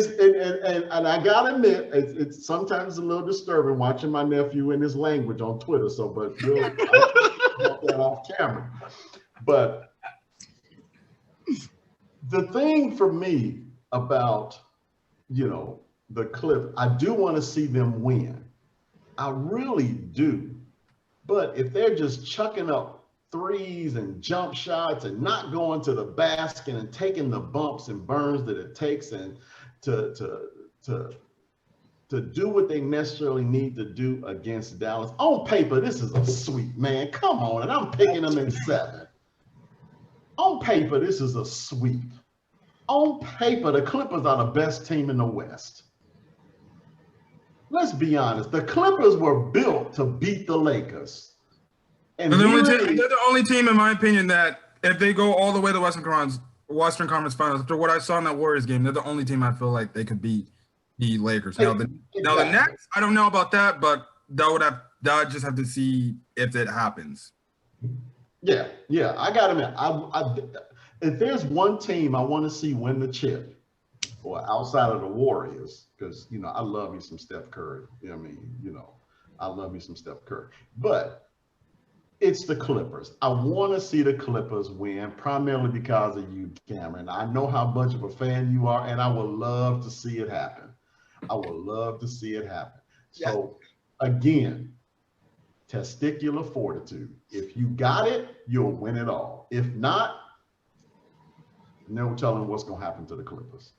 I gotta admit, it's sometimes a little disturbing watching my nephew and his language on Twitter. So, but we'll talk that off camera. But the thing for me about the Clippers, I do want to see them win. I really do. But if they're just chucking up threes and jump shots and not going to the basket and taking the bumps and burns that it takes and to do what they necessarily need to do against Dallas. On paper, this is a sweep, man. Come on, and I'm picking them in 7. On paper, this is a sweep. On paper, the Clippers are the best team in the West. Let's be honest. The Clippers were built to beat the Lakers. And They're the only team, in my opinion, that if they go all the way to the Western Conference Finals, after what I saw in that Warriors game, they're the only team I feel like they could beat the Lakers. Now the Nets, I don't know about that, but that would just have to see if it happens. Yeah, I got to admit, if there's one team I want to see win the chip, or outside of the Warriors, because I love me some Steph Curry. I mean, I love me some Steph Curry, but it's the Clippers. I want to see the Clippers win, primarily because of you, Cameron. I know how much of a fan you are, and I would love to see it happen. I would love to see it happen. So, again, testicular fortitude. If you got it, you'll win it all. If not, no telling what's going to happen to the Clippers.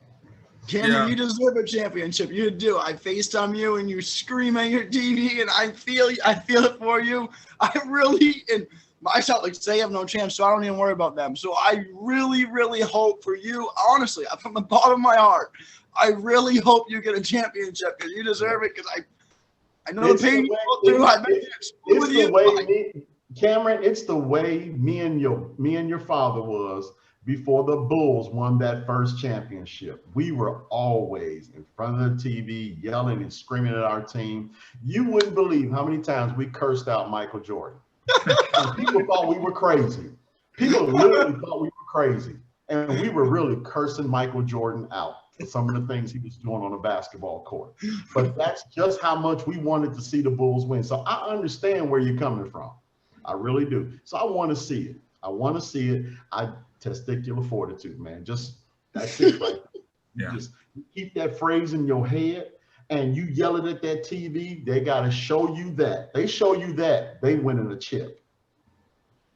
Cameron, you deserve a championship. You do. I FaceTime you and you scream at your TV, and I feel it for you. I really, and myself, like say, have no chance, so I don't even worry about them. So I really, really hope for you, honestly, from the bottom of my heart, I really hope you get a championship because you deserve it. Because I know the pain you go through. I've been with you. Cameron, it's the way me and your father was before the Bulls won that first championship. We were always in front of the TV, yelling and screaming at our team. You wouldn't believe how many times we cursed out Michael Jordan. People thought we were crazy. People literally thought we were crazy. And we were really cursing Michael Jordan out for some of the things he was doing on the basketball court. But that's just how much we wanted to see the Bulls win. So I understand where you're coming from. I really do. So I want to see it. I want to see it. Testicular fortitude, man. Just that's it, right? Yeah. Just keep that phrase in your head and you yell it at that TV. They got to show you that. They show you that, they winning a chip.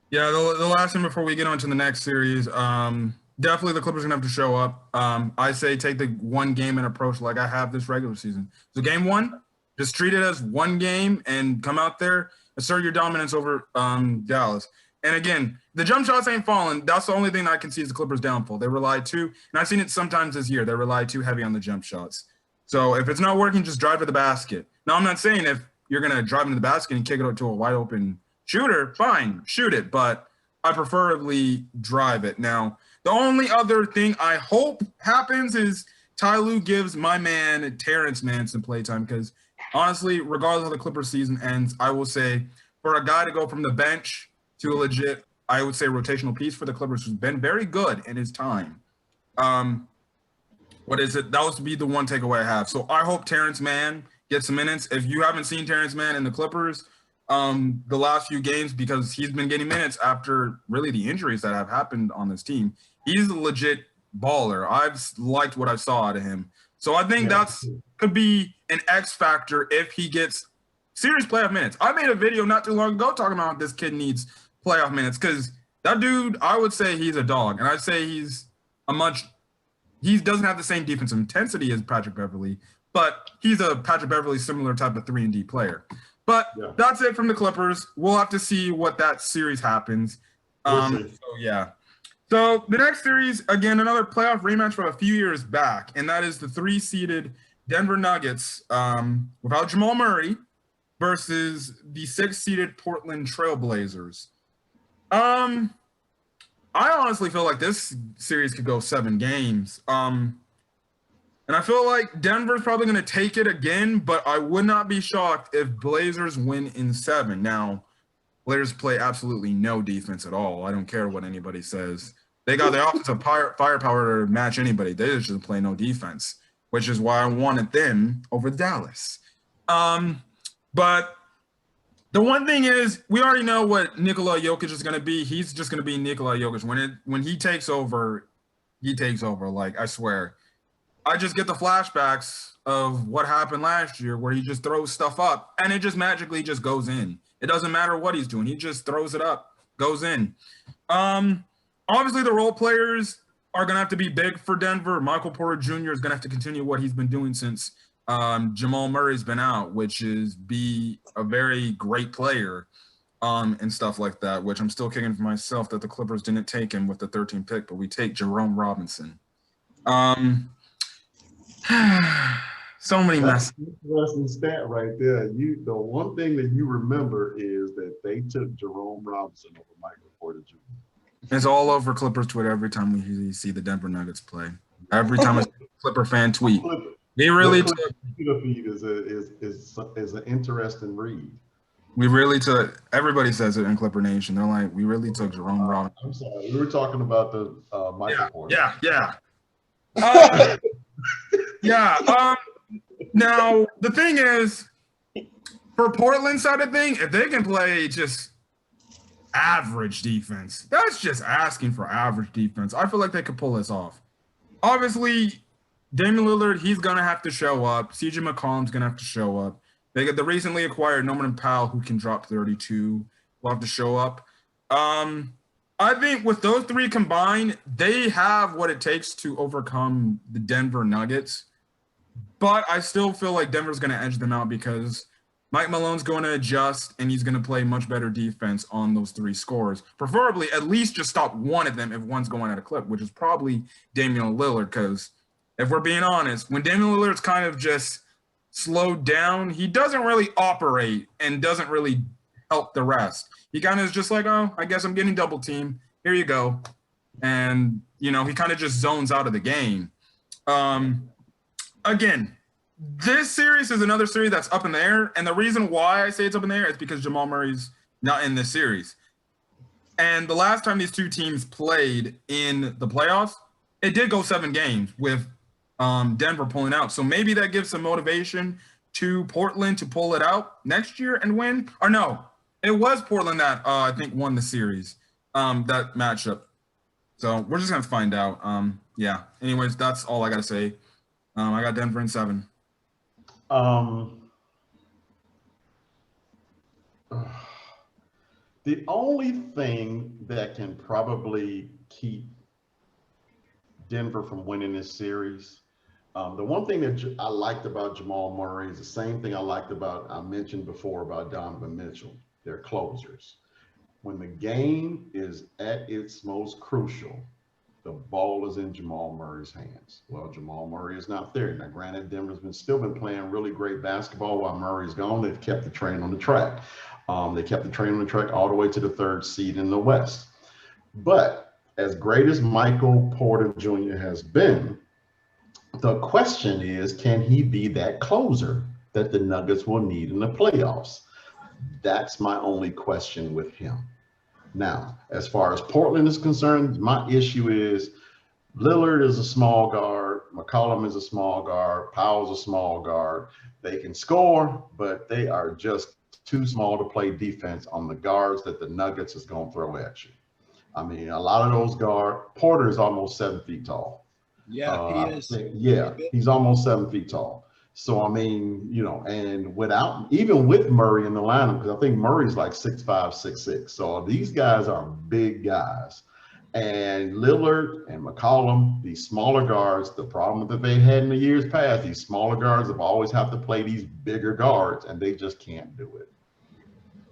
Yeah, the last thing before we get on to the next series, definitely the Clippers are going to have to show up. I say take the one game and approach like I have this regular season. So game one, just treat it as one game and come out there, assert your dominance over Dallas. And again, the jump shots ain't falling. That's the only thing that I can see is the Clippers' downfall. They rely too, and I've seen it sometimes this year, they rely too heavy on the jump shots. So if it's not working, just drive to the basket. Now, I'm not saying if you're going to drive into the basket and kick it out to a wide open shooter, fine, shoot it. But I preferably drive it. Now, the only other thing I hope happens is Ty Lue gives my man Terrence Mann some playtime because honestly, regardless of the Clippers season ends, I will say for a guy to go from the bench to a legit, I would say, rotational piece for the Clippers who's been very good in his time. What is it? That was to be the one takeaway I have. So I hope Terrence Mann gets some minutes. If you haven't seen Terrence Mann in the Clippers the last few games, because he's been getting minutes after really the injuries that have happened on this team, he's a legit baller. I've liked what I saw out of him. So I think could be an X factor if he gets serious playoff minutes. I made a video not too long ago talking about this kid needs playoff minutes because that dude, I would say he's a dog. And I'd say he doesn't have the same defensive intensity as Patrick Beverley, but he's a Patrick Beverley similar type of 3-and-D player. But that's it from the Clippers. We'll have to see what that series happens. So the next series, again, another playoff rematch from a few years back, and that is the 3-seeded Denver Nuggets without Jamal Murray versus the 6-seeded Portland Trailblazers. I honestly feel like this series could go 7 games. And I feel like Denver's probably going to take it again, but I would not be shocked if Blazers win in 7. Now, Blazers play absolutely no defense at all. I don't care what anybody says. They got the offensive firepower to match anybody. They just play no defense, which is why I wanted them over Dallas. But the one thing is, we already know what Nikola Jokic is going to be. He's just going to be Nikola Jokic. When he takes over, he takes over. Like, I swear. I just get the flashbacks of what happened last year where he just throws stuff up and it just magically just goes in. It doesn't matter what he's doing. He just throws it up, goes in. Obviously, the role players are going to have to be big for Denver. Michael Porter Jr. is going to have to continue what he's been doing since Jamal Murray's been out, which is be a very great player. and stuff like that, which I'm still kicking for myself that the Clippers didn't take him with the 13th pick, but we take Jerome Robinson. So many That's messes. an interesting stat right there. The one thing that you remember is that they took Jerome Robinson over Michael Porter Jr. It's all over Clippers Twitter every time we see the Denver Nuggets play. Every time a Clipper fan tweet, they really took. Twitter feed is an interesting read. We really took. Everybody says it in Clipper Nation. They're like, we really took Jerome Robinson. I'm sorry, we were talking about the Michael Porter. Yeah. Yeah. Now the thing is, for Portland side of thing, if they can play just average defense, that's just asking for average defense. I feel like they could pull this off. Obviously, Damian Lillard, he's gonna have to show up. CJ McCollum's gonna have to show up. They got the recently acquired Norman Powell, who can drop 32. Will have to show up. I think with those three combined, they have what it takes to overcome the Denver Nuggets. But I still feel like Denver's going to edge them out because Mike Malone's going to adjust and he's going to play much better defense on those three scores. Preferably at least just stop one of them if one's going at a clip, which is probably Damian Lillard. Because if we're being honest, when Damian Lillard's kind of just slowed down, he doesn't really operate and doesn't really help the rest. He kind of is just like, oh, I guess I'm getting double teamed. Here you go. And, he kind of just zones out of the game. Again, this series is another series that's up in the air. And the reason why I say it's up in the air is because Jamal Murray's not in this series. And the last time these two teams played in the playoffs, it did go 7 games with Denver pulling out. So maybe that gives some motivation to Portland to pull it out next year and win. Or no, it was Portland that I think won the series, that matchup. So we're just going to find out. Yeah. Anyways, that's all I got to say. I got Denver in 7. The only thing that can probably keep Denver from winning this series, the one thing that I liked about Jamal Murray is the same thing I mentioned before about Donovan Mitchell. They're closers. When the game is at its most crucial, the ball is in Jamal Murray's hands. Well, Jamal Murray is not there. Now, granted, Denver's still been playing really great basketball while Murray's gone. They've kept the train on the track. They kept the train on the track all the way to the 3rd seed in the West. But as great as Michael Porter Jr. has been, the question is, can he be that closer that the Nuggets will need in the playoffs? That's my only question with him. Now, as far as Portland is concerned, my issue is Lillard is a small guard. McCollum is a small guard. Powell's a small guard. They can score, but they are just too small to play defense on the guards that the Nuggets is going to throw at you. I mean, a lot of those guards, Porter is almost 7 feet tall. Yeah, he is. Yeah, he's almost 7 feet tall. So, I mean, and even with Murray in the lineup, because I think Murray's like 6'5", 6'6". So these guys are big guys. And Lillard and McCollum, these smaller guards, the problem that they had in the years past, these smaller guards have always have to play these bigger guards, and they just can't do it.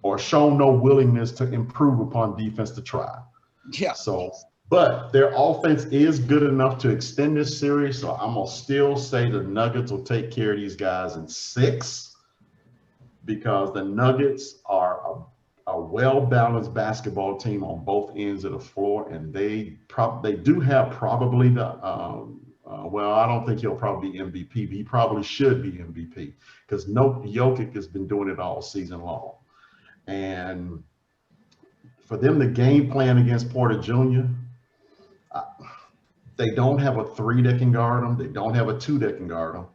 Or show no willingness to improve upon defense to try. Yeah. So, but their offense is good enough to extend this series. So I'm going to still say the Nuggets will take care of these guys in 6, because the Nuggets are a well-balanced basketball team on both ends of the floor. And they do have probably the, well, I don't think he'll probably be MVP, but he probably should be MVP, because Jokic has been doing it all season long. And for them to game plan against Porter Jr., they don't have a 3 that can guard them. They don't have a 2 that can guard them.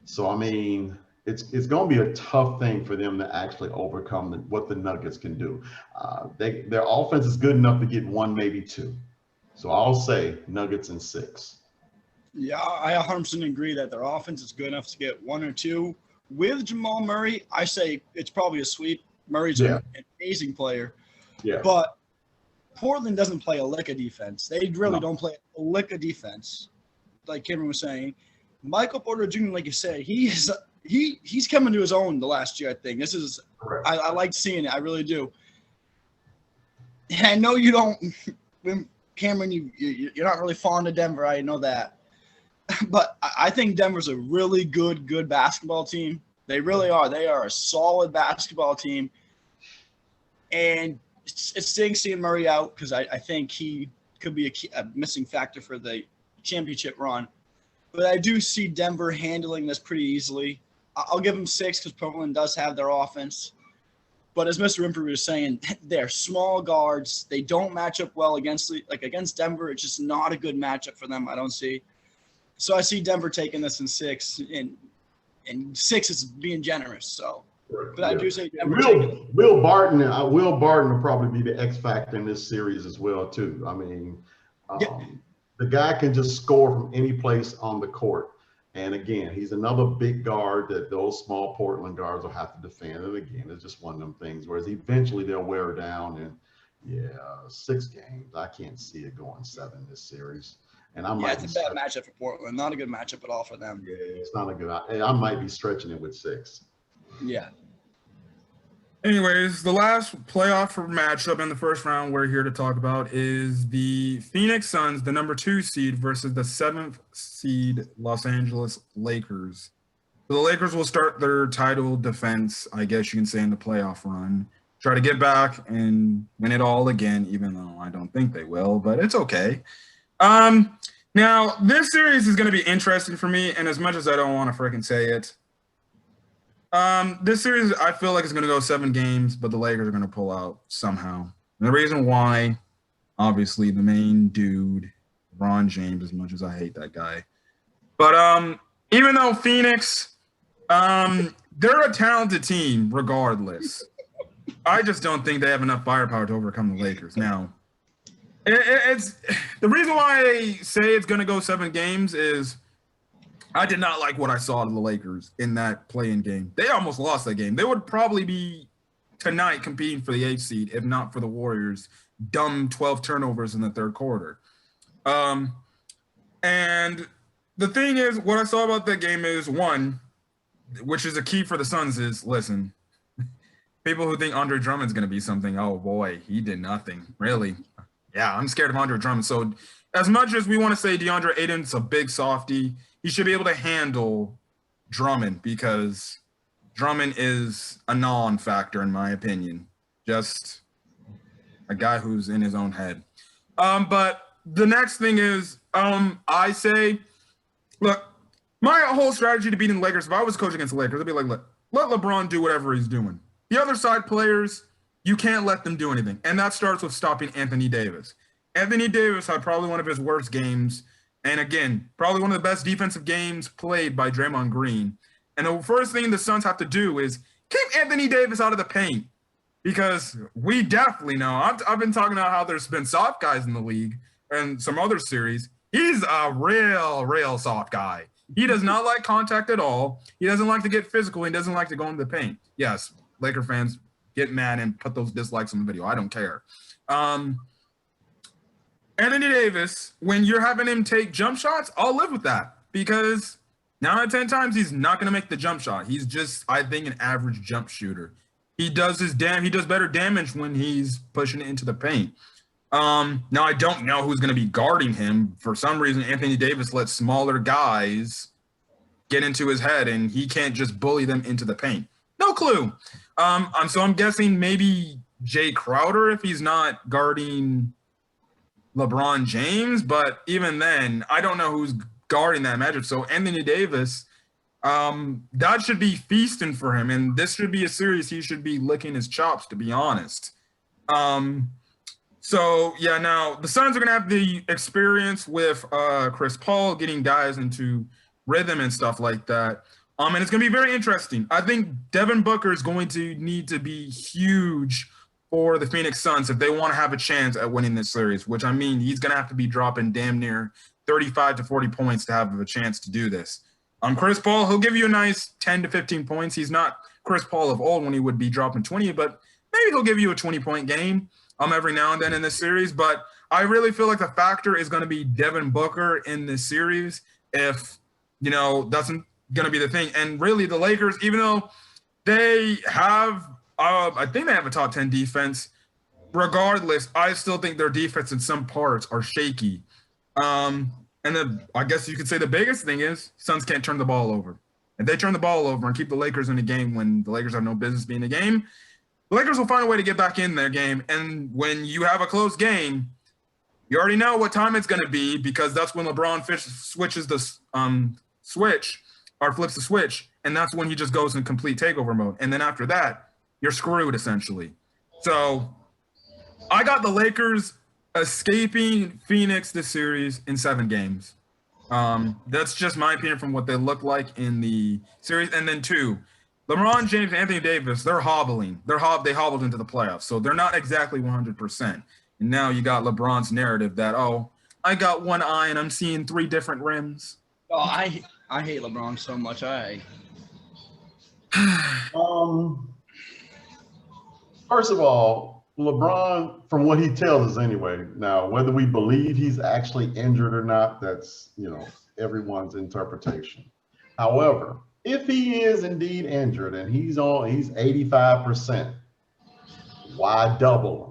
So, I mean, it's going to be a tough thing for them to actually overcome what the Nuggets can do. Their offense is good enough to get 1, maybe 2. So I'll say Nuggets in 6. Yeah, I 100% agree that their offense is good enough to get 1 or 2. With Jamal Murray, I say it's probably a sweep. Murray's an amazing player. Yeah. But Portland doesn't play a lick of defense. They really don't play a lick of defense, like Cameron was saying. Michael Porter Jr., like you said, he's coming to his own the last year, I think. This is – I like seeing it. I really do. I know you don't, Cameron. You're not really fond of Denver. I know that, but I think Denver's a really good basketball team. They really are. They are a solid basketball team, and it stinks seeing Murray out because I think he could be a missing factor for the championship run. But I do see Denver handling this pretty easily. I'll give them 6 because Portland does have their offense. But as Mr. Improv was saying, they're small guards. They don't match up well against Denver. It's just not a good matchup for them, I don't see. So I see Denver taking this in 6, and 6 is being generous. So, but I do say Denver Will Barton will probably be the X factor in this series as well too. I mean, the guy can just score from any place on the court. And again, he's another big guard that those small Portland guards will have to defend. And again, it's just one of them things. Whereas eventually they'll wear her down. And 6 games, I can't see it going 7 this series. And it's a bad matchup for Portland. Not a good matchup at all for them. Yeah, it's not a good. I might be stretching it with 6. Yeah. Anyways, the last playoff matchup in the first round we're here to talk about is the Phoenix Suns, the number 2 seed, versus the 7th seed Los Angeles Lakers. So the Lakers will start their title defense, I guess you can say, in the playoff run. Try to get back and win it all again, even though I don't think they will, but it's okay. Now, this series is going to be interesting for me, and as much as I don't want to freaking say it, this series, I feel like it's going to go 7 games, but the Lakers are going to pull out somehow. And the reason why, obviously, the main dude, LeBron James, as much as I hate that guy. But even though Phoenix, they're a talented team regardless. I just don't think they have enough firepower to overcome the Lakers. Now, it's the reason why I say it's going to go 7 games is I did not like what I saw of the Lakers in that play-in game. They almost lost that game. They would probably be tonight competing for the 8th seed, if not for the Warriors' dumb 12 turnovers in the third quarter. And the thing is, what I saw about that game is, one, which is a key for the Suns, is, listen, people who think Andre Drummond's going to be something, oh, boy, he did nothing. Really? Yeah, I'm scared of Andre Drummond. So as much as we want to say DeAndre Ayton's a big softie, he should be able to handle Drummond because Drummond is a non-factor in my opinion. Just a guy who's in his own head. But the next thing is, I say, look, my whole strategy to beating the Lakers, if I was coaching against the Lakers, I'd be like, look, let LeBron do whatever he's doing. The other side players, you can't let them do anything. And that starts with stopping Anthony Davis. Anthony Davis had probably one of his worst games. And again, probably one of the best defensive games played by Draymond Green. And the first thing the Suns have to do is keep Anthony Davis out of the paint because we definitely know. I've been talking about how there's been soft guys in the league and some other series. He's a real soft guy. He does not like contact at all. He doesn't like to get physical. He doesn't like to go into the paint. Yes, Laker fans, get mad and put those dislikes on the video. I don't care. Anthony Davis, when you're having him take jump shots, I'll live with that because 9 out of 10 times he's not going to make the jump shot. He's just, I think, an average jump shooter. He does better damage when he's pushing it into the paint. Now I don't know who's going to be guarding him. For some reason, Anthony Davis lets smaller guys get into his head, and he can't just bully them into the paint. No clue. So I'm guessing maybe Jay Crowder if he's not guarding LeBron James, but even then, I don't know who's guarding that matchup. So Anthony Davis, that should be feasting for him, and this should be a series he should be licking his chops, to be honest. So yeah, now the Suns are gonna have the experience with Chris Paul getting guys into rhythm and stuff like that. And it's gonna be very interesting. I think Devin Booker is going to need to be huge for the Phoenix Suns if they want to have a chance at winning this series, which I mean, he's going to have to be dropping damn near 35 to 40 points to have a chance to do this. Chris Paul, he'll give you a nice 10 to 15 points. He's not Chris Paul of old when he would be dropping 20, but maybe he'll give you a 20-point game every now and then in this series. But I really feel like the factor is going to be Devin Booker in this series if, that's going to be the thing. And really the Lakers, even though they have I think they have a top 10 defense. regardless, I still think their defense in some parts are shaky. I guess you could say the biggest thing is Suns can't turn the ball over. If they turn the ball over and keep the Lakers in the game when the Lakers have no business being in the game, the Lakers will find a way to get back in their game. And when you have a close game, you already know what time it's going to be because that's when LeBron switches the switch or flips the switch, and that's when he just goes in complete takeover mode. And then after that, you're screwed essentially. So I got the Lakers escaping Phoenix this series in 7 games. That's just my opinion from what they look like in the series. And then 2, LeBron James and Anthony Davis, they're hobbling. They hobbled into the playoffs. So they're not exactly 100%. And now you got LeBron's narrative that, oh, I got one eye and I'm seeing 3 different rims. Oh, I hate LeBron so much. First of all, LeBron, from what he tells us anyway, now whether we believe he's actually injured or not, that's, everyone's interpretation. However, if he is indeed injured and he's 85%, why double him?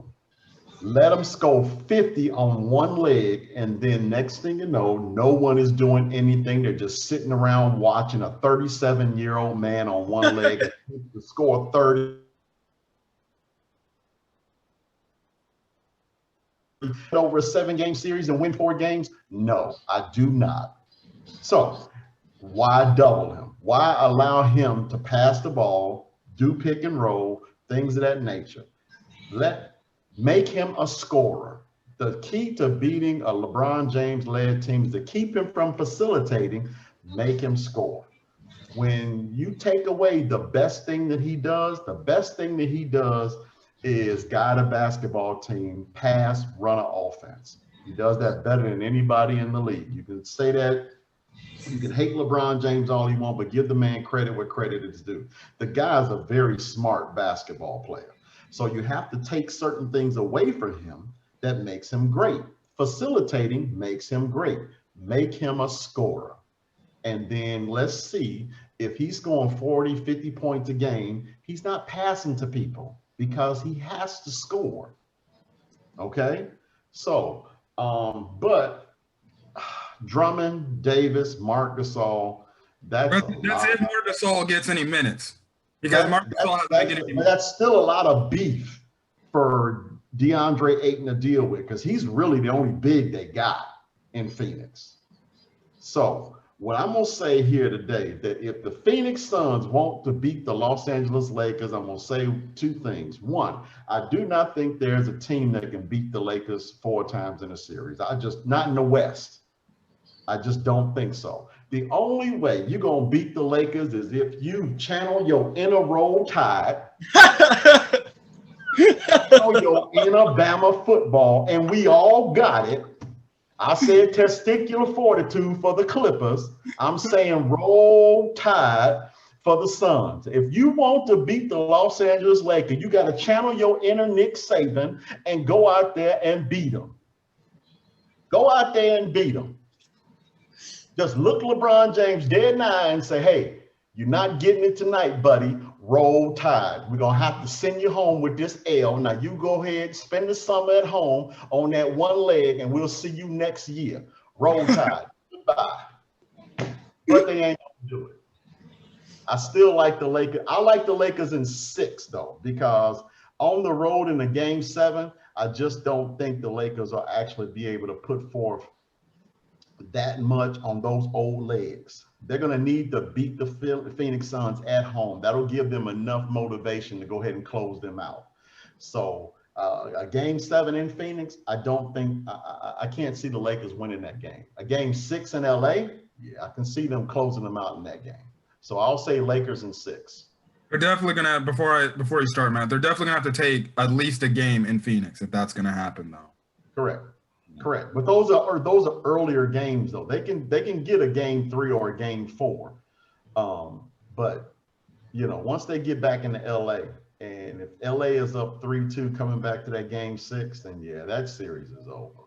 Let him score 50 on one leg, and then next thing you know, no one is doing anything. They're just sitting around watching a 37-year-old man on one leg to score 30 over a 7-game series and win 4 games? No, I do not. So why double him? Why allow him to pass the ball, do pick and roll, things of that nature? Make him a scorer. The key to beating a LeBron James-led team is to keep him from facilitating, make him score. When you take away the best thing that he does is guide a basketball team, pass, run an offense. He does that better than anybody in the league. You can say that. You can hate LeBron James all you want, but give the man credit where credit is due. The guy's a very smart basketball player. So you have to take certain things away from him that makes him great. Facilitating makes him great. Make him a scorer. And then let's see, if he's scoring 40, 50 points a game, he's not passing to people because he has to score. Okay? So, but Drummond, Davis, Marc Gasol, that's it. Marc Gasol gets any minutes. Because that's still a lot of beef for DeAndre Ayton to deal with because he's really the only big they got in Phoenix. So what I'm going to say here today, that if the Phoenix Suns want to beat the Los Angeles Lakers, I'm going to say 2 things. 1, I do not think there's a team that can beat the Lakers 4 times in a series. Not in the West. I just don't think so. The only way you're going to beat the Lakers is if you channel your inner Roll Tide, your inner Bama football, and we all got it. I said testicular fortitude for the Clippers. I'm saying Roll Tide for the Suns. If you want to beat the Los Angeles Lakers, you got to channel your inner Nick Saban and go out there and beat them. Go out there and beat them. Just look LeBron James dead in the eye and say, hey, you're not getting it tonight, buddy. Roll Tide. We're going to have to send you home with this L. Now you go ahead, spend the summer at home on that one leg, and we'll see you next year. Roll Tide. Goodbye. But they ain't going to do it. I still like the Lakers. I like the Lakers in 6, though, because on the road in the Game 7, I just don't think the Lakers will actually be able to put forth that much on those old legs. They're going to need to beat the Phoenix Suns at home. That'll give them enough motivation to go ahead and close them out. So a Game 7 in Phoenix, I don't think I can't see the Lakers winning that game. A Game 6 in LA, yeah, I can see them closing them out in that game. So I'll say Lakers in 6. They're definitely gonna before you start, Matt. They're definitely gonna have to take at least a game in Phoenix if that's gonna happen, though. Correct. But those are earlier games, though. They can get a Game 3 or a Game 4. But once they get back into LA, and if LA is up 3-2 coming back to that Game 6, then yeah, that series is over.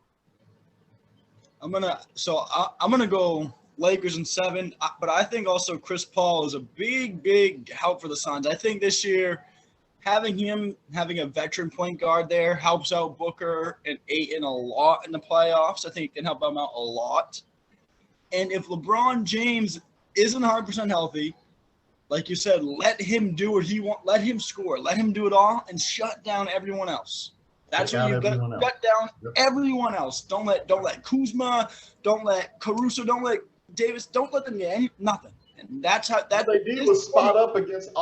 I'm gonna go Lakers in 7, but I think also Chris Paul is a big help for the Suns. I think this year having a veteran point guard there helps out Booker and Ayton a lot in the playoffs. I think it can help them out a lot. And if LeBron James isn't 100% healthy, like you said, let him do what he wants. Let him score. Let him do it all and shut down everyone else. That's what you've got. Shut down everyone else. Don't let Kuzma, don't let Caruso, don't let Davis, don't let them get nothing. And that's how that all they did was spot up against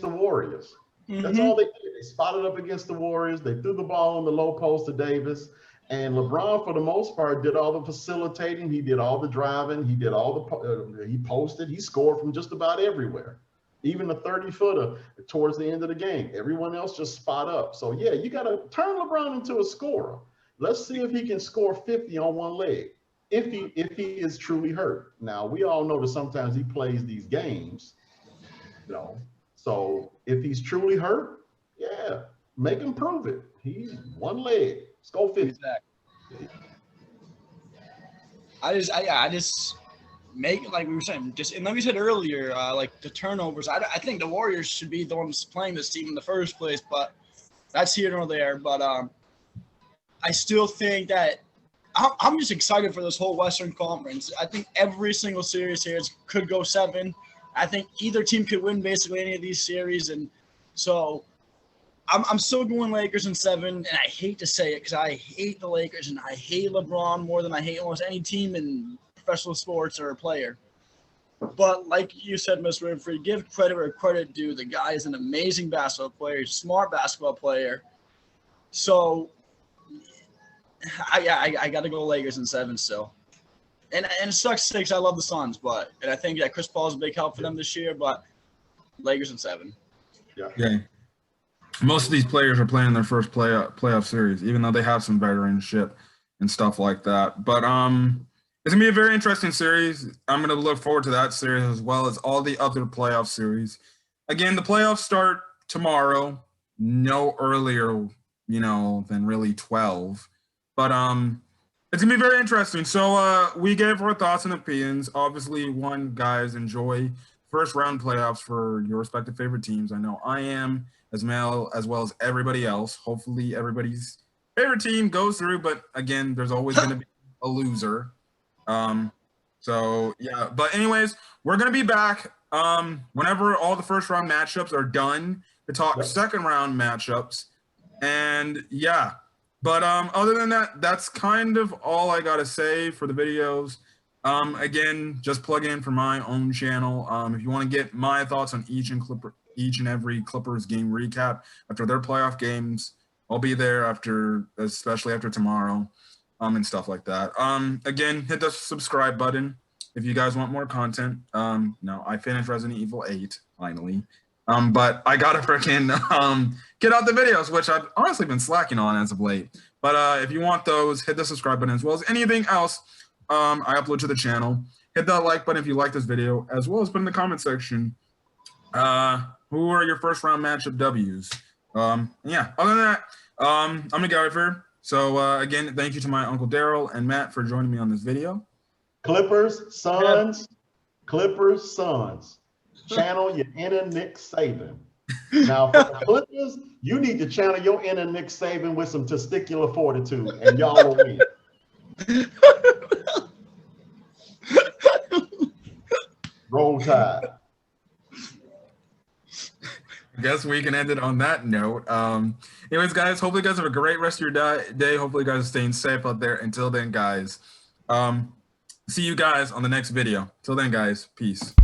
the Warriors. That's all they did. They spotted up against the Warriors. They threw the ball in the low post to Davis. And LeBron, for the most part, did all the facilitating. He did all the driving. He did all the he posted. He scored from just about everywhere, even the 30-footer towards the end of the game. Everyone else just spot up. So, yeah, you got to turn LeBron into a scorer. Let's see if he can score 50 on one leg, if he is truly hurt. Now, we all know that sometimes he plays these games, you know. So if he's truly hurt, yeah, make him prove it. He's one leg. Let's go 50. Exactly. I just make, like we were saying, and like we said earlier, like the turnovers. I think the Warriors should be the ones playing this team in the first place, but that's here nor there. But I still think that I'm just excited for this whole Western Conference. I think every single series here could go 7. I think either team could win basically any of these series, and so I'm still going Lakers in 7. And I hate to say it because I hate the Lakers and I hate LeBron more than I hate almost any team in professional sports or a player. But like you said, Mr. Winfrey, give credit where credit due. The guy is an amazing basketball player, he's a smart basketball player. So I got to go Lakers in 7 still. And it sucks because I love the Suns, and I think that Chris Paul is a big help for them this year, but Lakers in 7. Yeah. Most of these players are playing their first playoff series, even though they have some veteranship and stuff like that. But it's gonna be a very interesting series. I'm gonna look forward to that series as well as all the other playoff series. Again, the playoffs start tomorrow, no earlier, than really 12. But it's gonna be very interesting. So we gave our thoughts and opinions. Obviously, guys, enjoy first round playoffs for your respective favorite teams. I know I am, as well as everybody else. Hopefully everybody's favorite team goes through, but again, there's always going to be a loser. So yeah, but anyways, we're going to be back whenever all the first round matchups are done to talk second round matchups. And yeah, but other than that, that's kind of all I got to say for the videos. Again, just plug in for my own channel. If you want to get my thoughts on each and every Clippers game recap after their playoff games, I'll be there especially after tomorrow, and stuff like that. Again, hit the subscribe button if you guys want more content. No, I finished Resident Evil 8 finally. But I gotta freaking get out the videos, which I've honestly been slacking on as of late. But if you want those, hit the subscribe button as well as anything else I upload to the channel. Hit that like button if you like this video, as well as put in the comment section who are your first round matchup W's. Yeah, other than that, I'm the guy here. So again, thank you to my Uncle Darrell and Matt for joining me on this video. Clippers, Suns. Channel your inner Nick Saban. Now, for the Clippers, you need to channel your inner Nick Saban with some testicular fortitude, and y'all will win. Roll Tide. I guess we can end it on that note. Anyways, guys, hopefully you guys have a great rest of your day. Hopefully you guys are staying safe out there. Until then, guys, see you guys on the next video. Till then, guys, peace.